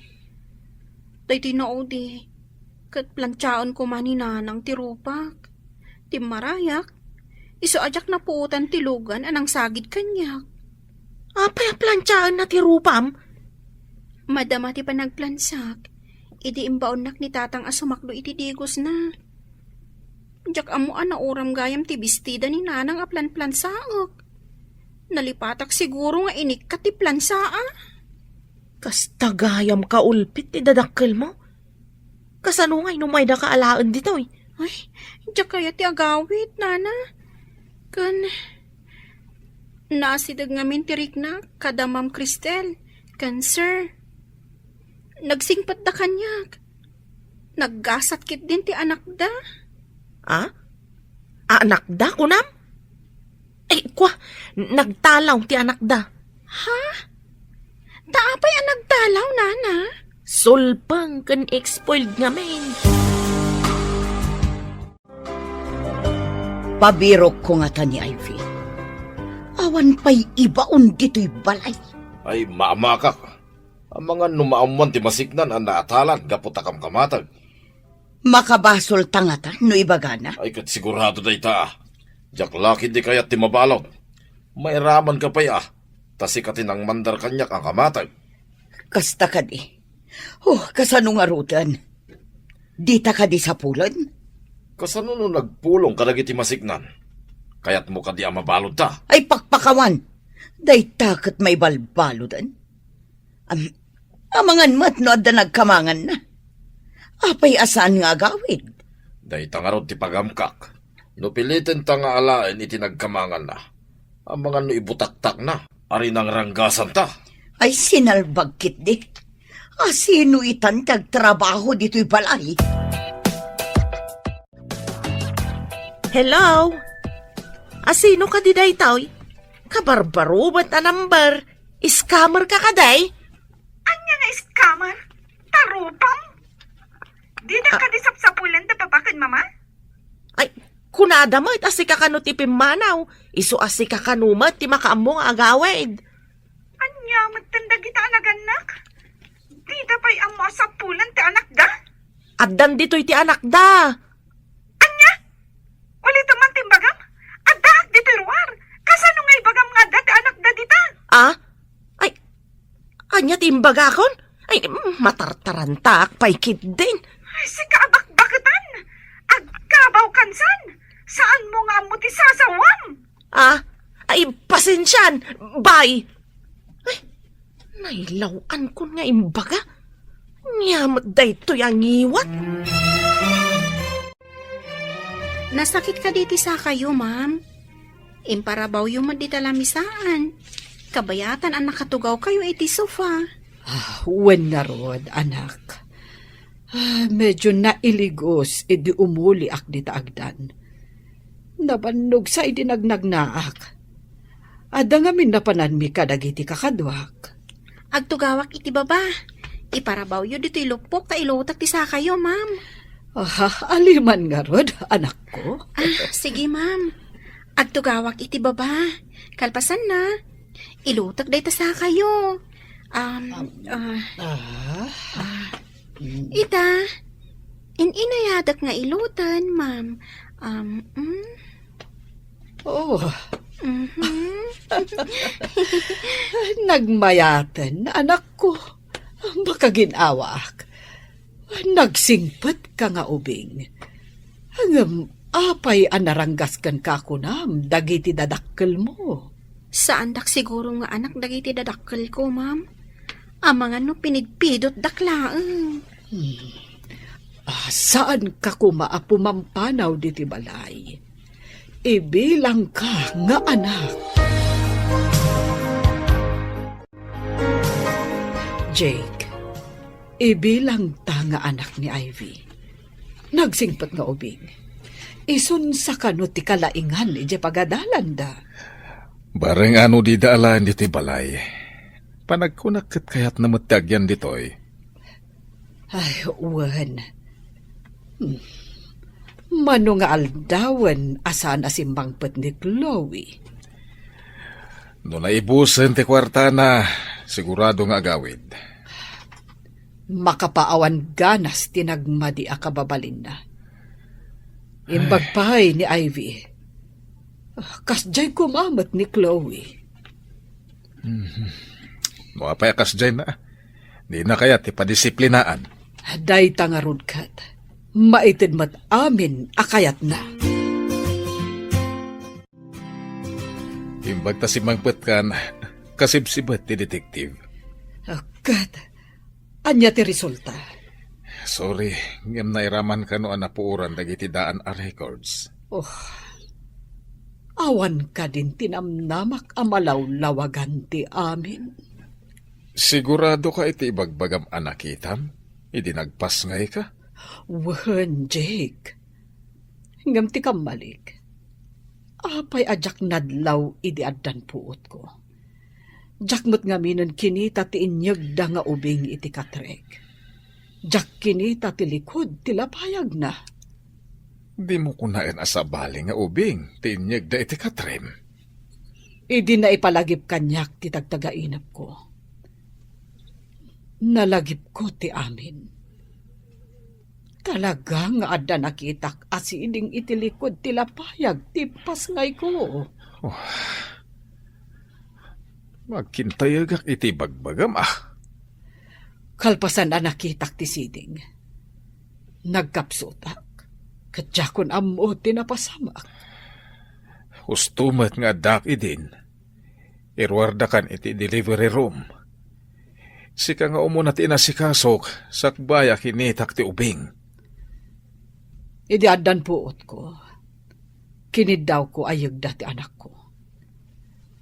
Speaker 7: Day tinaudi. Kat plantsaon ko man ni nanang tirupak. Ti marayak. Iso ajak na puutan tilugan anang sagid kanyak.
Speaker 6: Apay plantsaan na tirupam?
Speaker 7: Madama ti panagplansak. Idi imbaonak ni tatang asumakdo iti digos na. Jak amuan na uram gayam ti bestida ni nanang a plansaok. Nalipatak siguro nga inik ka ti plansaa.
Speaker 6: Kas tagayam ka ulpit ti dadakkel mo? Kasano ngay numay da ka alaan dito eh?
Speaker 7: Ay, jak kaya ti agawit, nana. Kan, nasidag ngamin tirik na, kada Ma'am Cristel, kan sir. Nagsingpat da kanyak. Naggasat kit din ti anak da.
Speaker 6: Anak da, kunam? Ay, kwa, nagtalaw ti anak da.
Speaker 7: Ha? Taapay ang nagtalaw, nana?
Speaker 6: Sulpang kan expoiled ngamin.
Speaker 4: Pabirok ko nga ta ni Ivy. Awan pa'y ibaon dito'y balay.
Speaker 3: Ay, maamakak. Ang mga numaamuan ti masignan ang naatalan, gaputakam kamatag.
Speaker 4: Makabasol tangata no ibagana.
Speaker 3: Ay, kat sigurado day ta. Jak laki di kayat ti mabalog. May raman ka pa'y tasikatin ang mandar kanyak ang kamatag.
Speaker 4: Kasta ka di. Kasano nga rutan? Dita ka di sa pulod?
Speaker 3: Kasano no nagpulong kadagiti masiknan? Kayat mo ka di mabalod ta.
Speaker 4: Ay pakpakawan. Day takot may balbaludan. Amangan mat no adda nagkamangan na. Apay asaan nga gawid?
Speaker 3: Day tangarod ti pagamkak. No pilitin ta nga alain iti nagkamangan na. Ang mga no ibutaktak na. Ari nang ranggasan ta.
Speaker 4: Ay sinalbagkit di. Sino itan tagtrabaho dito'y balay?
Speaker 6: Hello? Asino ka di day taoy? Kabarbaro ba't a number? Scammer ka kaday?
Speaker 10: Anya nga scammer? Tarupam? Di na ka di sapsapulan da papakan, mama?
Speaker 6: Ay, kunada mo, asi ka kano ti pimanaw. Isu asi ka kanumat, ti makaammo nga agawid.
Speaker 10: Anya, magtanda kita anaganak? Di da pa'y amo sapulan ti anak da?
Speaker 6: Addan dito'y ti anak da.
Speaker 10: Anya? Ulit man timbagam? Adak dito'y ruwar? Kasano nga'y bagam nga da ti anak da dita?
Speaker 6: Ah? Ay, anya timbaga kon? Ay, matartarantak, paikit din.
Speaker 10: Ay, si kaabak-bakatan! Agkabaw kansan! Saan mo nga mo ti sasawam?
Speaker 6: Ah? Ay, pasensyan. Bye. Ay, nailawan ko nga imbaga. Nyamat da ito yung iwat.
Speaker 7: Nasakit ka diti sa kayo, ma'am. Imparabaw yung madita lamisaan. Kabayatan ang nakatugaw kayo iti sofa.
Speaker 5: Wen nga rod, anak. Medyo nailigos, edi umuli ak di taagdan. Nabannog sa idinagnagnaak. Ada nga minapanan mi kadagiti kakadwak.
Speaker 7: Agtugawak iti baba. Iparabaw yun dito ilupok ta ilotak ti sa kayo, ma'am.
Speaker 5: Aliman nga rod, anak ko.
Speaker 7: Sige, ma'am. Agtugawak iti baba. Kalpasan na. Ilutak day ta sa kayo. Ita, inayadak nga ilutan, ma'am.
Speaker 5: Oh,
Speaker 7: Mhm.
Speaker 5: nagmayaten, anak ko. Makaginawa ak. Nagsingpet ka nga ubing. Hangam, apay anaranggas kan kakunam, dagiti dadakkel mo.
Speaker 7: Saan dak siguro nga anak dagiti dadakkel ko, ma'am? Amangan no pinigpidot daklaang.
Speaker 5: Saan ka kumaapumampanaw diti balay? Ibilang ka nga anak. Jake, ibilang ta nga anak ni Ivy. Nagsingpat nga ubing. Isun sa kano ti kalaingan ije pagadalan da.
Speaker 2: Bareng ano di daalan diti balay. Panagkunakit kayat na matagyan ditoy.
Speaker 5: Ay, uwan. Mano nga aldawan asan asimbangpet ni Chloe.
Speaker 2: No naibusen ti kwarta na, sigurado nga agawid.
Speaker 5: Makapaawan ganas tinagmadi a kababalin na. Imbagpay ni Ivy. Kasjay kumamat ni Chloe.
Speaker 2: No apay akas dyan na. Di na kaya ti padisiplinaan.
Speaker 5: Day tangarod kat. Maitid mat amin akayat na.
Speaker 2: Imbag ta si mangpet kan, kasibsibat ti detektive.
Speaker 5: Kat, anya ti resulta.
Speaker 2: Sorry, ngem nairaman ka no anapuuran dagiti daan a records.
Speaker 5: Oh, awan ka din tinamnamak amalawlawagan ti amin.
Speaker 2: Sigurado ka iti ibagbagam anakitam? Idinagpas ngay ka?
Speaker 5: Wen, Jake. Ngam ti kamalik. Apay ajak nadlaw idi addan puot ko. Jakmot nga minon kinita ti inyag da nga ubing iti katrek. Jak kinita ti likod ti lapayag na.
Speaker 2: Di mo kunain asabali nga ubing, tinyag da iti katrem.
Speaker 5: Idi na ipalagip kanyak ti tagtagainap ko. Nalagip ko ti amin. Talaga nga adda nakitak asiding itilikod ti lapayag ti pasngay ko.
Speaker 2: Magkintayagak iti bagbagam ah.
Speaker 5: Kalpasan na nakitak ti siding. Nagkapsutak. Kadyakon ammo tinapasamak.
Speaker 2: Hustumat nga dak idin. Irwardakan iti delivery room. Sika nga umunat inasikasok, sakbaya kinitak ti ubing.
Speaker 5: Idi adan puot ko. Kinidaw ko ayag dati anak ko.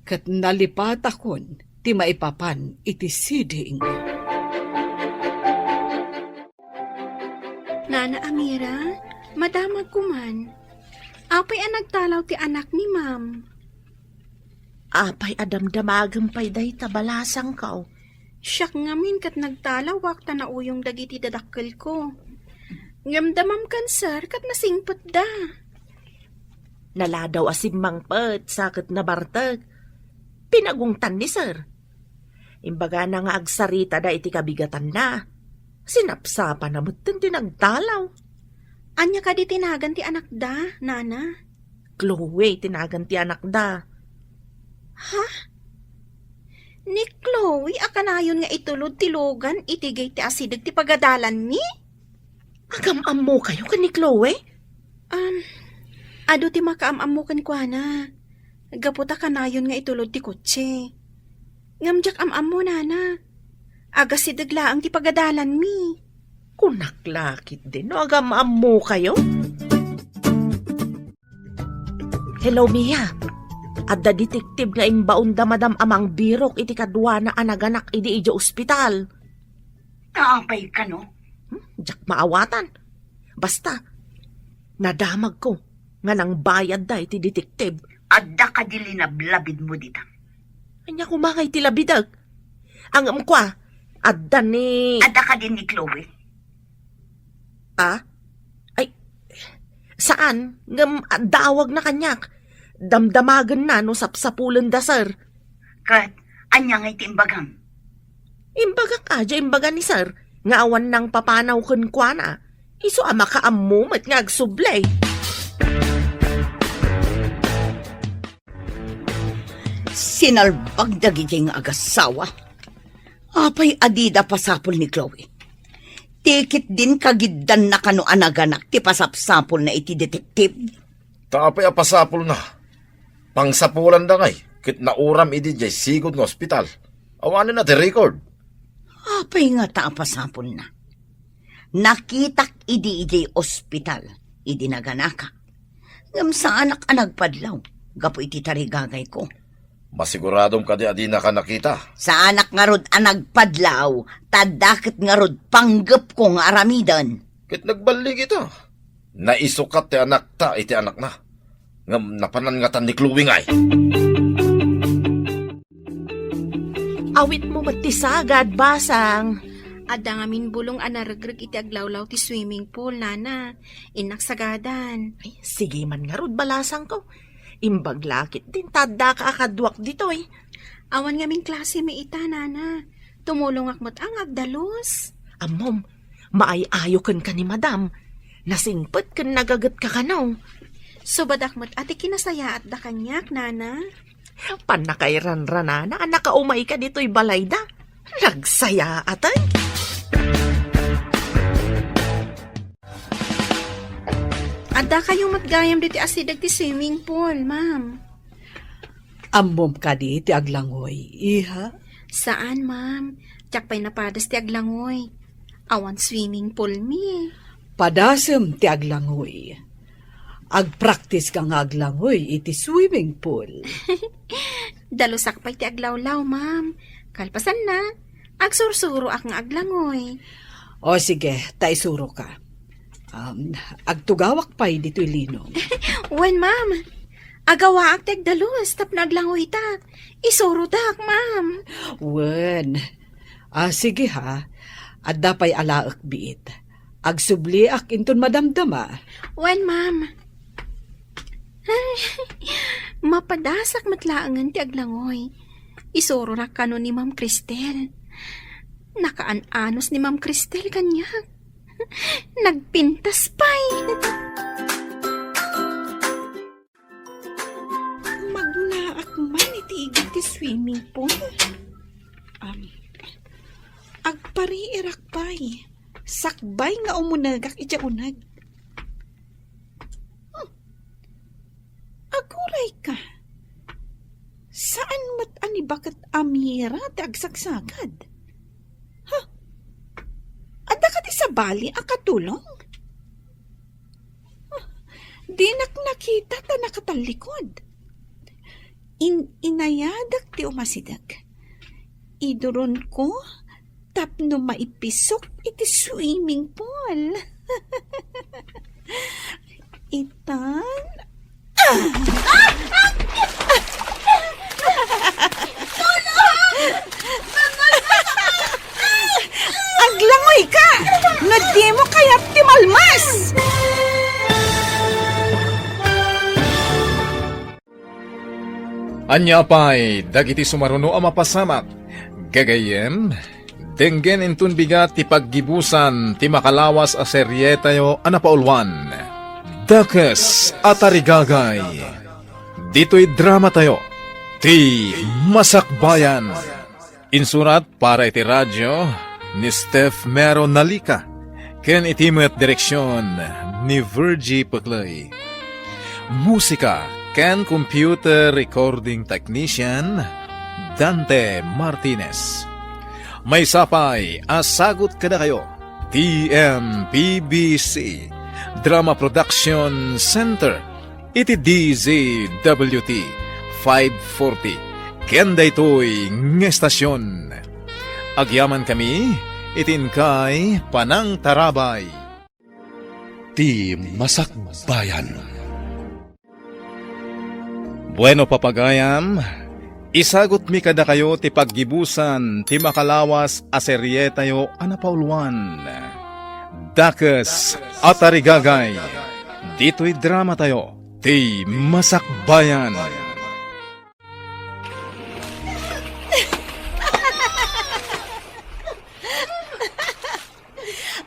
Speaker 5: Kat nalipat akon, ti maipapan iti siding.
Speaker 7: Nana Amira, madamag ko man. Apay ang nagtalaw ti anak ni ma'am.
Speaker 6: Apay adamdamagam pay day tabalasang kao.
Speaker 7: Siyak ngamin kat nagtalawak ta na uyong dagiti dadakkel ko. Ngamdamam kan sir kat nasingpet da.
Speaker 6: Naladaw asim mangpet sakit na bartag. Pinagungtan ni sir. Imbaga na nga agsarita da iti kabigatan na. Sinapsapa na mutin tinagtalaw.
Speaker 7: Anya ka di tinagan ti anak da, nana?
Speaker 6: Chloe, tinagan ti anak da.
Speaker 7: Ha? Ni Chloe, akanayon nga itulod ti Logan, itigay ti asidag ti pagadalan ni?
Speaker 6: Agamam mo kayo ka ni Chloe?
Speaker 7: Ado ti makaamam mo kan kwa na. Gaputa kanayon nga itulod ti kutse. Ngamjak amam mo, nana. Aga sidagla ang ti pagadalan mi.
Speaker 6: Kunaklakit din, no? Agamam mo kayo? Hello, Mia. Adda detektive nga imbaon da madam amang birok iti kadwa na anaganak idi ijo ospital.
Speaker 4: Kaapay ka, no?
Speaker 6: Jak maawatan. Basta, nadamag ko nga nang bayad da iti detektive.
Speaker 4: Adda ka dilinablabid mo dita.
Speaker 6: Anya kumangay ti labidag. Ang amkwa, adda ni...
Speaker 4: Adda ka din ni Chloe.
Speaker 6: Ah? Ay, saan? Ngam, dawag na kanyak. Damdamagan na no sapsapulan da, sir.
Speaker 4: Kat, anya nga itimbagang.
Speaker 6: Imbagak aja, imbaga ni sir. Nga awan ng papanaw kun kwa na. Iso ama ka amumat nga agsublay.
Speaker 4: Sinalbag dagiti nga agasawa. Apay adida pasapol ni Chloe. Tikit din kagiddan na kano anaganak ti pasapsapol na iti detektive.
Speaker 3: Tapay apasapol na. Pangsapulan da ngay. Kit nauram idi jay sigod ng ospital. Awanin na ti record.
Speaker 4: Apay nga ta pasapol na. Nakitak idi ospital. Idi naganaka. Ngam sa anak anagpadlaw. Gapo iti tarigagay ko.
Speaker 3: Masiguradong kadi adi na ka nakita.
Speaker 4: Sa anak nga rod anagpadlaw, tadakit nga rod panggap ko nga aramidan.
Speaker 3: Kit nagbalig ito. Naisukat ti anak ta iti anak na. Ngam napanan nga tan ni Chloe ngay.
Speaker 6: Awit mo matisagad, basang.
Speaker 7: Adda nga min bulong anaragrag iti aglawlaw ti swimming pool, nana. Inaksagadan.
Speaker 6: Ay, sige man nga rod balasang ko. Imbaglakit din tada ka akadwak dito eh.
Speaker 7: Awan nga min klase may ita, nana. Tumulong akmat ang agdalos.
Speaker 6: Amom, maayayokan ka ni madam. Nasingpet kan nagagat ka kanaw.
Speaker 7: So badakmat ati kinasaya at da kanyak, nana.
Speaker 6: Panakairan-rana na nakaumay ka dito'y balay da. Nagsaya atay.
Speaker 7: Adda kayong matgayam dito asidag ti swimming pool, ma'am.
Speaker 5: Ammom ka di ti aglangoy, iha?
Speaker 7: Saan, ma'am? Tiyak pa'y napadas ti aglangoy. Awan swimming pool mi.
Speaker 5: Padasem ti aglangoy. Agpractice ka nga aglangoy iti swimming pool.
Speaker 7: Dalusak pa'y ti aglawlaw, ma'am. Kalpasan na, agsursuro ak nga aglangoy.
Speaker 5: O sige, taisuro ka. Agtugawak pa'y dito'y linom.
Speaker 7: Wen, ma'am. Agawa ak ti agdalus, tap na aglangoy ta. Isuro tak, ma'am.
Speaker 5: Wen. Sige ha. Adda pa'y alaak biit. Agsubli ak inton madamdama.
Speaker 7: Wen, ma'am. Mapadasak matlaangan ti aglangoy. Isuro na kano ni Ma'am Cristel. Nakaan-anos ni Ma'am Cristel kanyak. Nagpintas pa'y. Magnaak man iti igit ti swimming pool. Agpariirak pa'y. Sakbay nga umunagak iti unag. Aguray ka. Saan mat ani bakat amira ti agsagsagad? Ha? Adda ka ti sa bali ang katulong? Di nakita ta nakatalikod. Inayadak ti umasidag. Iduron ko tapno maipisok iti swimming pool. Itan. Aglangoy ka! No di mo kaya ti malmas!
Speaker 9: Anya pa'y dagiti sumaruno ang mapasamak. Gagayem, denggen intun bigat ti paggibusan ti makalawas a serye tayo anapaulwan. Dakes at arigagay. Dito'y drama tayo. Ti Masakbayan. Insurat para iti radyo ni Steph Mero Nalika. Ken itimet direksyon ni Virgie Paclay. Musika ken computer recording technician Dante Martinez. May sapay asagot kada kayo. TMPBC Drama Production Center. Iti DZWT 540. Ken daytoy ng estasyon. Agyaman kami, itinkay Panang Tarabay.
Speaker 1: Ti Masakbayan.
Speaker 9: Bueno papagayam, isagot mi kada kayo ti paggibusan ti makalawas a serye tayo anapaulwan. Dakes at arigagay. Dito'y drama tayo, ti Masakbayan.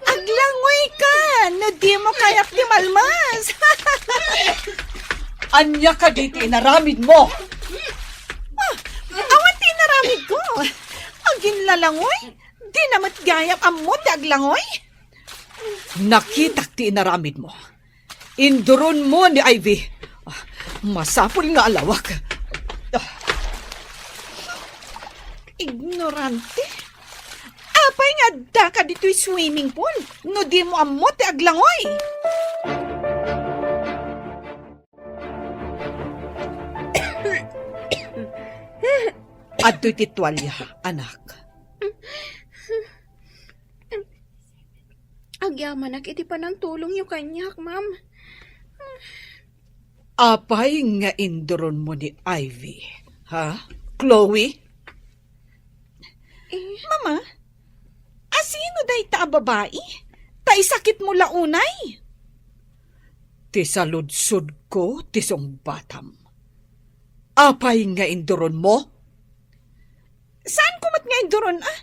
Speaker 7: Aglangoy ka! No di mo kaya ti malmas!
Speaker 5: Anya ka dito inaramid mo.
Speaker 7: Awan ti naramid ko! Agin lalangoy? Di namat gayap ammo ti aglangoy?
Speaker 5: Nakitak ti inaramid mo. Induron mo ni Ivy. Masapul nga alawak.
Speaker 7: Ignorante? Apay nga da ka dito'y swimming pool. No di mo ammo ti aglangoy.
Speaker 5: Adto'y titwalya, anak.
Speaker 7: Agyaman iti pa ng tulong yung kanyak, ma'am.
Speaker 5: Apay nga induron mo ni Ivy. Ha? Chloe?
Speaker 7: Mama, asino day ta babae? Tay sakit mo launay?
Speaker 5: Ti saludsod ko, ti song batam. Apay nga induron mo?
Speaker 7: Saan kumat nga induron, ah?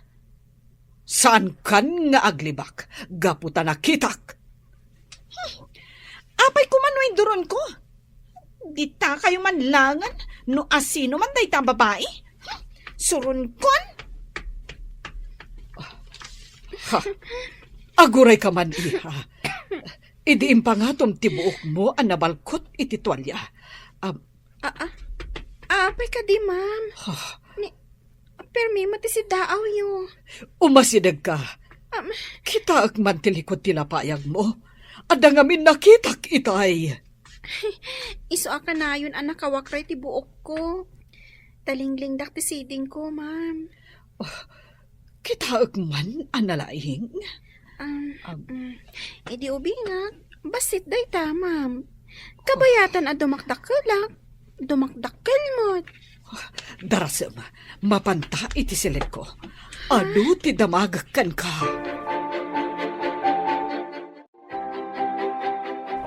Speaker 5: Saan kan nga aglibak? Gaputa nakitak.
Speaker 7: Apay kumano induron ko? Di ta kayo manlangan, no asino man day ta babae? Surun kon?
Speaker 5: Ha? Aguray ka man, iha. Idiin pa nga tom tibuok mo ang nabalkot iti tuwalya.
Speaker 7: Apay ka di, ma'am. Permi mati si daaw yo.
Speaker 5: Umasidag ka. Kita ak man tilikod tilapayag mo. Ada ngamin nakitak itay.
Speaker 7: Iso ka na yun anak kawakray ti buok ko. Talingling dak ti siding ko, ma'am.
Speaker 5: Kita ak man analaing.
Speaker 7: Edi ubi nga. Basit day ta, ma'am. Kabayatan a dumakdakelak. Dumakdakel mo.
Speaker 5: Darasem, mapanta iti silet ko. Adu ti damagakan ka.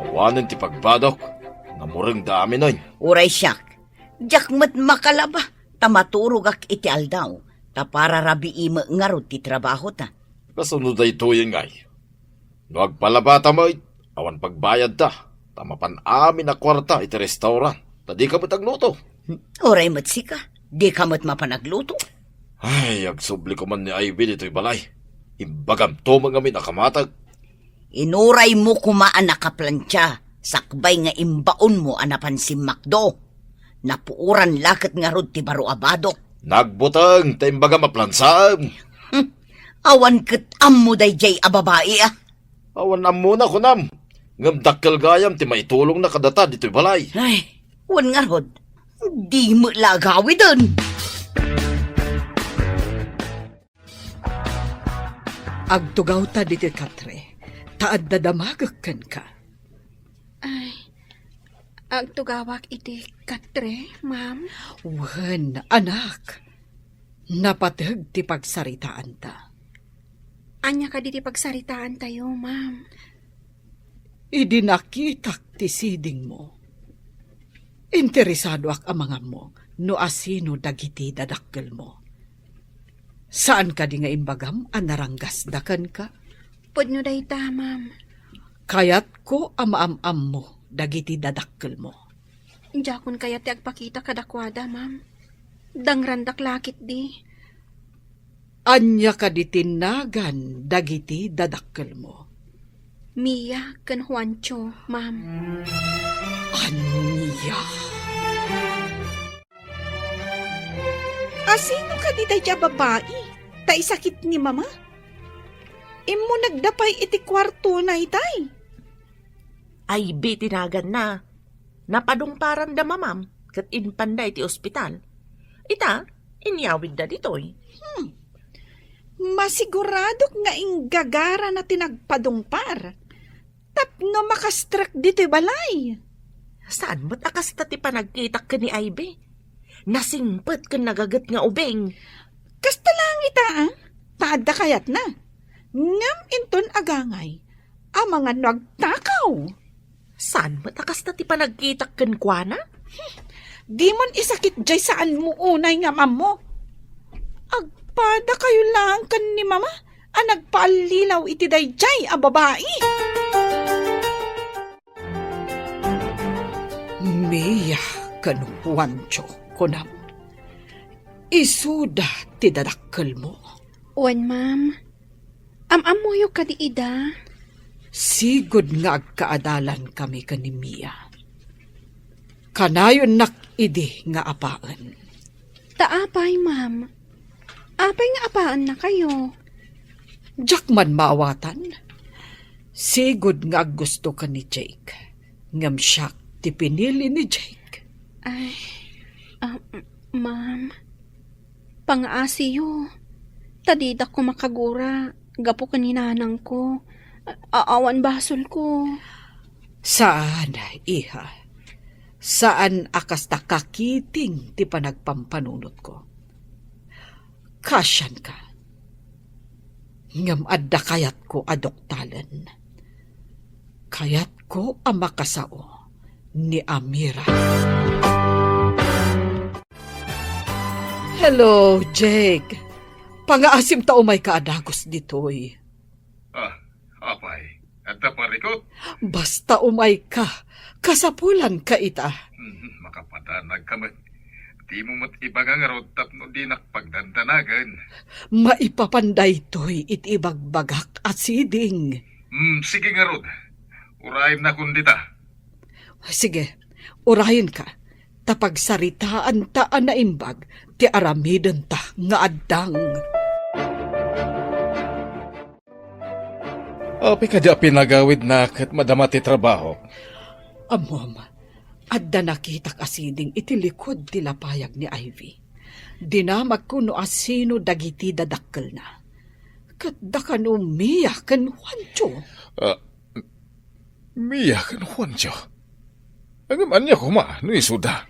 Speaker 3: Awanan ti pagbadok. Namurang dami nun.
Speaker 4: Uray siyak, jakmat makalaba, tamaturog ak iti aldaw, ta para rabi ima ngarot ti trabaho ta.
Speaker 3: Kasunod ay tuyeng ay. No agpalabata mo, awan pagbayad ta. Tamapan amin na kwarta iti restaurant. Tadi ka matagluto.
Speaker 4: Uray matsika, di kamot mapanagluto.
Speaker 3: Ay, agsubli ko man ni Ivy dito'y balay. Imbagam to mga minakamatag.
Speaker 4: Inuray mo kumaan nakaplantya, sakbay nga imbaon mo anapan si Macdo. Napuuran lakit nga rod ti baro abado.
Speaker 3: Nagbutang, ta imbaga maplansam.
Speaker 4: Awan ket ammo dayjay a babae ah.
Speaker 3: Awan na muna ko nam. Ngam dakkel gayam ti maitulong na kadata dito'y balay.
Speaker 4: Ay, wan nga rod. Di mo lagawi dun.
Speaker 5: Agtugaw ta diti katre, taad dadamagakan ka.
Speaker 7: Ay, agtugawak iti katre, ma'am.
Speaker 5: Wen, anak, napatag ti pagsaritaan ta.
Speaker 7: Anya ka diti pagsaritaan tayo, ma'am.
Speaker 5: Idinakitak ti siding mo. Interesado ak amangam mo, no asino dagiti dadakkel mo. Saan ka di nga imbagam anaranggas dakan ka?
Speaker 7: Pudno day ta, ma'am.
Speaker 5: Kayat ko amaam-am mo dagiti dadakkel mo.
Speaker 7: Jakon kaya ti agpakita kadakwada, ma'am. Dangrandak lakit di.
Speaker 5: Anya ka di tinagan dagiti dadakkel mo.
Speaker 7: Mia ken Juancho, ma'am.
Speaker 5: Anya?
Speaker 11: Asino ka di dayja babae? Ta isakit ni mama? Imo nagdapay iti kwarto na itay.
Speaker 6: Ay, tinagan na. Napadungparan da mamam, kat inpanday ti ospital. Ita, inyawid da ditoy.
Speaker 11: Masigurado nga inggagara na tinagpadungpar. Tapno makastrak dito'y balay.
Speaker 6: Saan mo't akas ta ti panagkitak ka ni Ivy? Nasingpet ka nagagat nga ubeng.
Speaker 11: Kasta lang ita ah. Taadda kayat na. Ngam inton agangay. Ang mga nagtakaw.
Speaker 6: Saan mo't akas ta ti panagkitak kan kwa na?
Speaker 11: Di mon isakit jay saan mo unay nga mamo. Agpada kayo lang kan ni mama. Ang nagpaalilaw iti dayjay a babae.
Speaker 5: Mia kan Juancho kunam. Isuda ti dadakkel mo.
Speaker 7: Wan, ma'am. Am-amuyo ka di ida.
Speaker 5: Sigod nga agkaadalan kami kani Mia. Kanayon nakidi nga apaan.
Speaker 7: Taapay, ma'am. Apay nga apaan na kayo.
Speaker 5: Diyak man maawatan. Sigod nga gusto ka ni Jake. Ngam siya ti pinili ni Jake.
Speaker 7: Ay, ma'am. Pang-asiyo. Tadida ko makagura. Gapo kaninanang ko. Aawan basol ko.
Speaker 5: Saan, iha? Saan akas takakiting ti panagpampanunot ko? Kasyan ka. Ngam adda kayat ko adoktalan. Kayat ko ang makasao ni Amira. Hello, Jake. Pangaasim ta umay ka adagos ditoy.
Speaker 2: Apay, at parikot.
Speaker 5: Basta umay ka, kasapulan ka ita.
Speaker 2: Makapatanag ka man. Di mo mat ibagangarot tapno di nakpagdandanagan.
Speaker 5: Maipapanday to'y itibagbagak at siding.
Speaker 2: Sige nga rod. Uraim na kundita.
Speaker 5: Sige, urahin ka. Tapagsaritaan taan na imbag, ti aramiden ta nga addang.
Speaker 9: Api ka di pinagawid na kat madama ti trabaho.
Speaker 5: Amom, adda nakita kasiding itilikod ti lapayag ni Ivy. Dinamag ko no asino dagiti dadakkel na. Kat da ka no Mia kan Juancho.
Speaker 2: Mia kan Juancho. Agaman niya kuma, no isuda.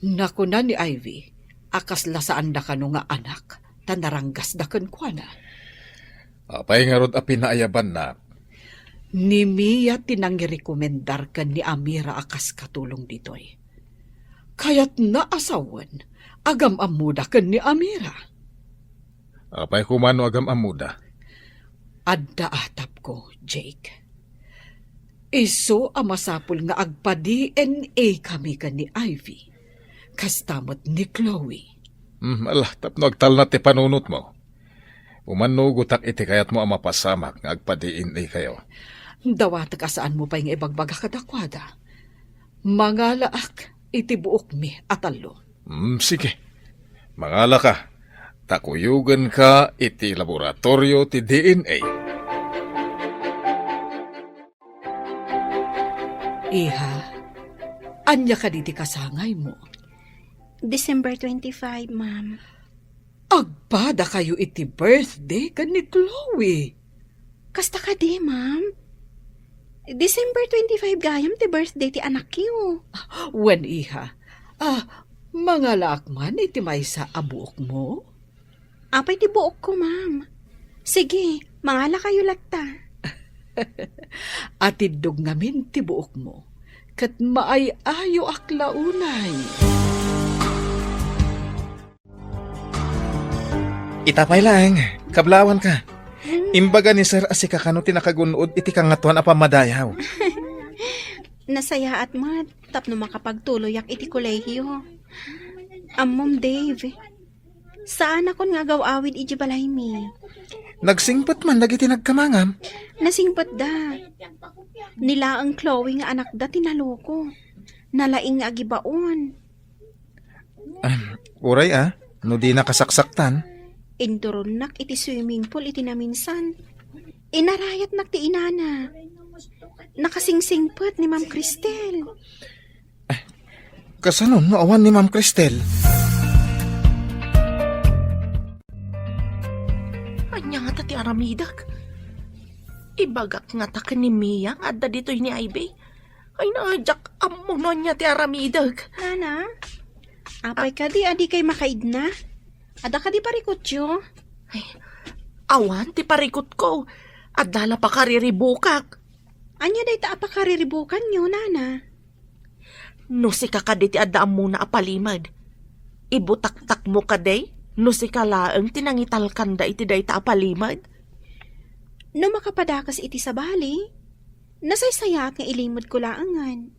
Speaker 5: Naku na ni Ivy, akas lasaan da ka no nga anak, tanaranggas da kan kwa na.
Speaker 2: Apay nga rod api naayaban na.
Speaker 5: Ni Mia tinangirekomendar ka ni Amira akas katulong ditoy. Kaya't naasawan, agam amuda ka ni Amira.
Speaker 2: Apay kumano agam amuda.
Speaker 5: Adda atap ko, Jake. Iso amasapul nga agpa-DNA kami ka ni Ivy. Kastamot ni Chloe.
Speaker 2: Alah, tapno agtal na ti panunot mo. Umano gutak iti kayat mo ang mapasamak nga agpa-DNA kayo.
Speaker 5: Dawat ka saan mo pa yung ibagbaga kadakwada. Mga laak, iti buok mi atalo.
Speaker 2: Sige. Mangala ka. Takuyugan ka iti laboratorio ti DNA.
Speaker 5: Iha, anya ka diti kasangay mo.
Speaker 7: December 25, ma'am.
Speaker 5: Agpada kayo iti birthday ka ni Chloe.
Speaker 7: Kasta ka di, ma'am. December 25 gayam ti birthday ti anak yo.
Speaker 5: Wen iha, mga laakman iti may sa abuok mo?
Speaker 7: Apay ti buok ko, ma'am. Sige, mangala kayo latta.
Speaker 5: Atidog ngamin ti buok mo. Kat maay-ayo aklaunay.
Speaker 8: Itapay lang, kablawan ka. Imbaga ni Sir Asika kano tinakagunood iti kangatuan a pamadayaw.
Speaker 7: Nasaya at mat, tapno makapagtuloy ak iti kolehiyo. Mom Dave, saan ako nga gawawid iti balay mi?
Speaker 8: Nagsingpat man dagiti nagkamangam.
Speaker 7: Nasingpat da. Nila ang Chloe nga anak da tinaloko. Nalaing nga agibaon.
Speaker 8: Uray no di nakasaksaktan.
Speaker 7: Induron nak iti swimming pool iti naminsan. Inarayat nak ti inana. Nakasingsingpet ni Ma'am Cristel.
Speaker 8: Kasanon no awan ni Ma'am Cristel.
Speaker 6: Anya nga ti aramidag. Ibagak nga ta ni Mia nga adda dito'y ni Ivy. Ay naadyak ammo no niya ti aramidag.
Speaker 7: Nana, apay ka di adi kay makaidna. Ada ka di parikotyo.
Speaker 6: Ay, awan ti parikot ko. Adala pa kariribukak.
Speaker 7: Anya day ta apakariribukan nyo, Nana.
Speaker 6: No si kakadi ti adda muna apalimad. Ibutak-tak mo kaday. No si kalaang tinangitalkan da iti day ta apalimad.
Speaker 7: No makapadakas iti sa bali, nasaysayak nga ilimod ko laangan.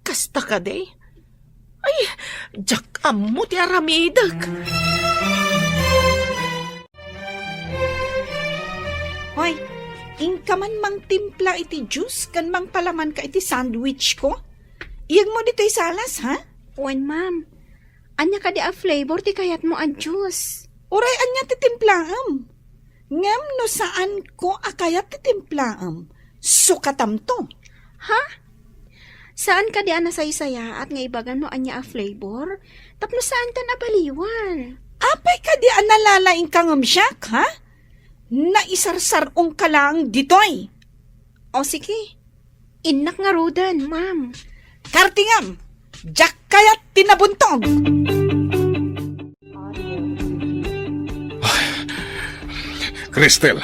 Speaker 6: Kasta kaday. Ay, jak ammo ti aramidag.
Speaker 11: Hoy, ingka man mang timpla iti juice kan mang palaman ka iti sandwich ko. Iyag mo dito'y salas, ha?
Speaker 7: Wen, ma'am. Anya ka di a flavor ti kayat mo a juice.
Speaker 11: Uray, anya ti timplaam. Ngem no saan ko akayat ti timplaam. Sukatam to.
Speaker 7: Ha? Saan ka di a nasaysaya at nga ibagan mo anya a flavor? Tapno saan ta nabaliwan?
Speaker 11: Apay ka di analalaing kangamsyak, ha? Naisarsarong ka lang ditoy.
Speaker 7: O sige. Inak nga rodan, ma'am.
Speaker 11: Kartingam, jak kayat tinabuntog.
Speaker 2: Cristel,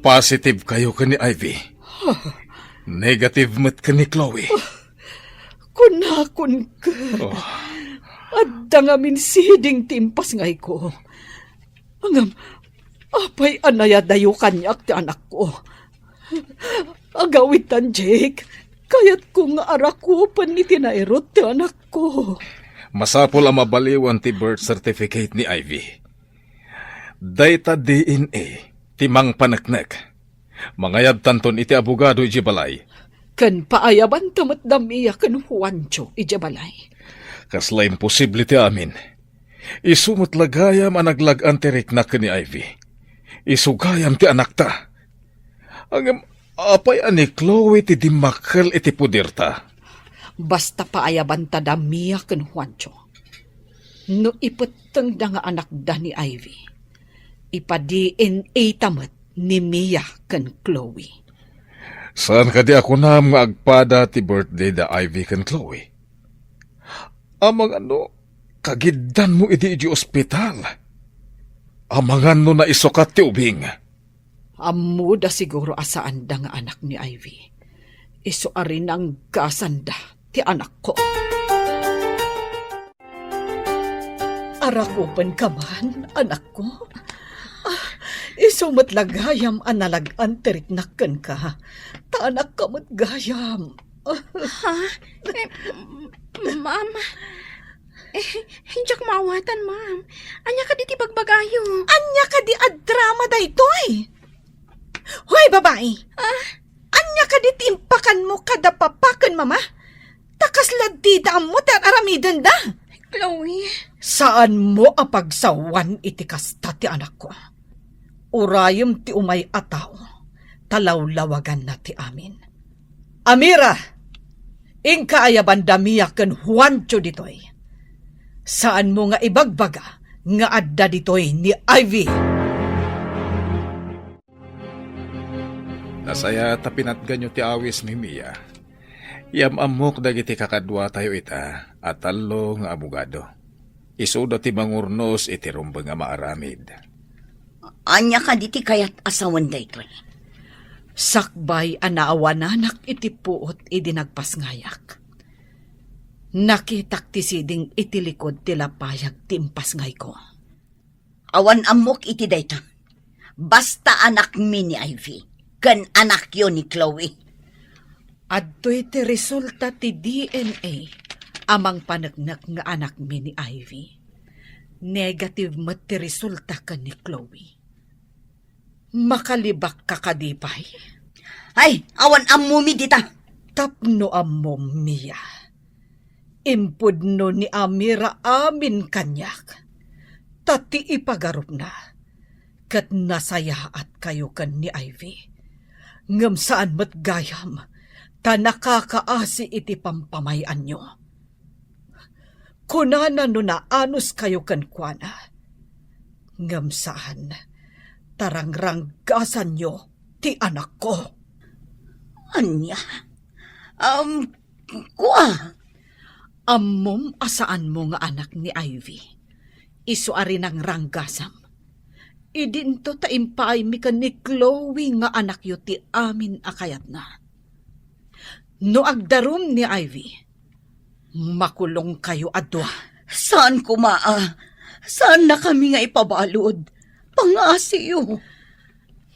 Speaker 2: positive kayo ka ni Ivy. Negative mat ka ni Chloe.
Speaker 5: Kunakon ka. Adda nga minsiding timpas ngay ko. Angam, apay anaya dayo kanyak ti anak ko. Agawitan, Jake. Kaya't kung arak ko pan ni tinairot ti anak ko.
Speaker 2: Masapol ang mabaliwan ti birth certificate ni Ivy. Data DNA, timang panaknek. Mangayab tanton iti abogado iti balay.
Speaker 5: Kan paayaban tamat damiya kan Juancho iti balay.
Speaker 2: Kasla imposible ti amin. Isumot lagayam ang naglagan ti riknak ni Ivy. Isugayam ti anak ta. Ang apay ani Chloe ti dimakal iti pudirta.
Speaker 5: Basta paayaban ta damiya kan Juancho. No ipeteng da nga anak da ni Ivy. Ipa-DNA tamat ni Mia kan Chloe.
Speaker 2: Saan ka di ako na nga agpada ti birthday da Ivy kan Chloe? Amang kagidan mo iti ospital. Amang na isukat ti ubing.
Speaker 5: Ammo da siguro asaan da nga anak ni Ivy. Iso arin ang kasanda ti anak ko. Arakupan ka man, anak ko. Iso matlagayam analagan teriknakan ka. Taanak ka matgayam.
Speaker 7: Ha? Ma'am, Hindi ako maawatan, ma'am. Anya ka diti bagbagayo.
Speaker 11: Anya ka di drama daytoy. Hoy, babae. Anya ka di timpakan mo kada papakan, mama. Takas ladida mo tar aramidan da.
Speaker 7: Chloe.
Speaker 5: Saan mo apagsawan iti kasta ti anak ko? Urayom ti umay ataw, talawlawagan na ti amin. Amira, ingka ayaban damiya ken Juancho ditoy. Saan mo nga ibagbaga nga adda ditoy ni Ivy?
Speaker 9: Nasaya tapinatgan nyo ti awis ni Mia. Yamamok dagiti kakadwa tayo ita at talo nga abogado. Isuda ti mangurnos iti rumba nga maaramid.
Speaker 4: Anya ka diti kayat asawan daytoy.
Speaker 5: Sakbay anaawananak iti puot idi nagpasngayak. Nakitak ti siding iti likod ti lapayag timpas ngay ko.
Speaker 4: Awan amok iti dayta. Basta anak mi ni Ivy. Kan anak yo ni Chloe.
Speaker 5: Adto iti resulta ti DNA amang panagnak nga anak mi ni Ivy. Negative mat ti resulta ka ni Chloe. Makalibak ka kadipay.
Speaker 4: Ay, awan amumi dita.
Speaker 5: Tapno amom Mia. Impudno ni Amira amin kanyak. Tati ipagarup na. Kat nasayaat kayo kan ni Ivy. Ngam saan mat gayam. Ta nakakaasi iti pampamayan nyo. Kunana no na anus kayo kan kuana. Ngam saan tarangranggasan nyo ti anak ko.
Speaker 4: Anya? Kuha.
Speaker 5: Ammom asaan mo nga anak ni Ivy. Isuari ng ranggasam. Idinto ta impay mi ka ni Chloe nga anak yo ti amin akayat na. No agdarum ni Ivy, makulong kayo adwa.
Speaker 4: Saan kumaa? Saan na kami nga ipabalod? Pangasiyo.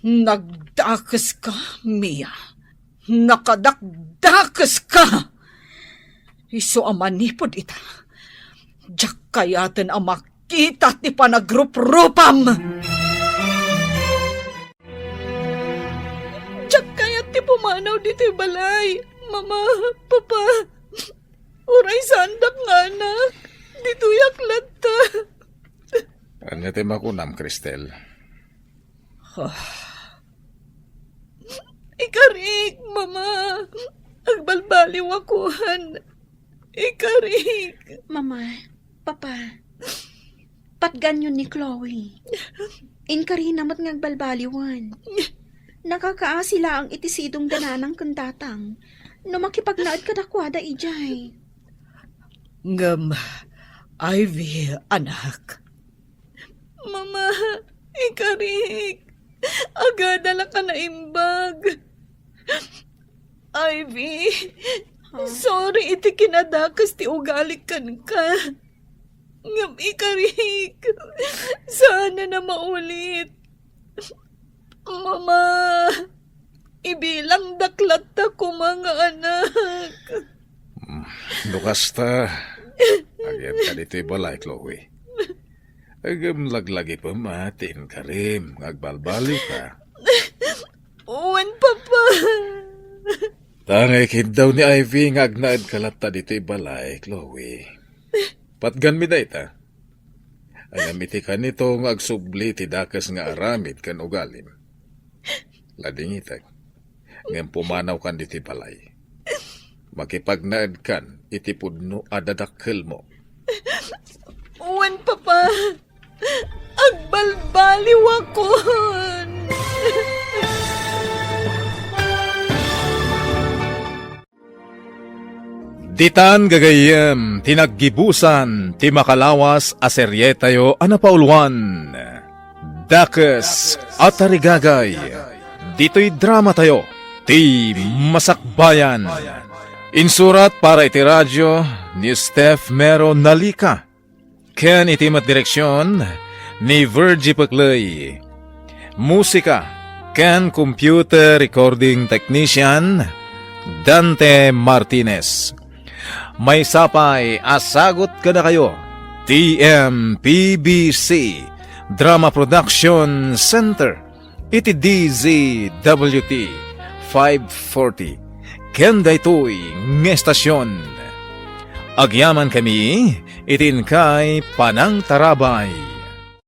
Speaker 5: Nagdakas ka, Mia. Nakadakdakas ka. Iso amanipod ita. Diyak kayaten ang makita ti panagrup-rupam. Diyak kayat ti pumanaw dito balay. Mama, Papa, uray sandak nga anak. Dito yaklat ta.
Speaker 9: Anya ti makunam, Cristel?
Speaker 11: Ikarik, mama. Agbalbaliw akuhan. Ikarik.
Speaker 7: Mama, Papa, patganyon ni Chloe. Inkarina mo't ngagbalbaliwan. Nakakaasila ang itisidong dananang kandatang. No makipagnaad ka dakwada, ijay.
Speaker 5: Ngam, Ivy, anak.
Speaker 11: Mama, ikarik. Agadala ka na imbag. Ivy, sorry iti kinadakas ti ugalikan ka. Ngam ikarik. Sana na maulit. Mama, ibilang daklat ta ko mga anak.
Speaker 9: Lukas ta. Agyan ka dito'y balay, Chloe. Agam laglagi pa matin ka rin. Agbalbali ka.
Speaker 11: Uwan, Papa.
Speaker 9: Tangay kid daw ni Ivy nga agnaad kalata dito'y balay, Chloe. Patgan mi day ta. Agamiti ka nito nga agsubli ti dakas nga aramid kan ugalim. Ladingitag. Ngayon pumanaw kan dito'y balay. Makipagnaad kan iti pudno adadakkel mo.
Speaker 11: Uwan, Papa. Agbalbaliw akon.
Speaker 9: Ditan gagayem, tinaggibusan, ti makalawas aseryetayo anapauluan. Dakas at tarigagay, dito'y drama tayo, ti Masakbayan. Insurat para iti radyo ni Steph Mero Nalika. Ken iti direksyon ni Virgie Paclay. Musika, ken computer recording technician Dante Martinez. May sapay, asagot ka na kayo. TMPBC Drama Production Center. Iti DZWT 540. Kenda ito'y ngestasyon. Agyaman kami, itin kay Panang Tarabay.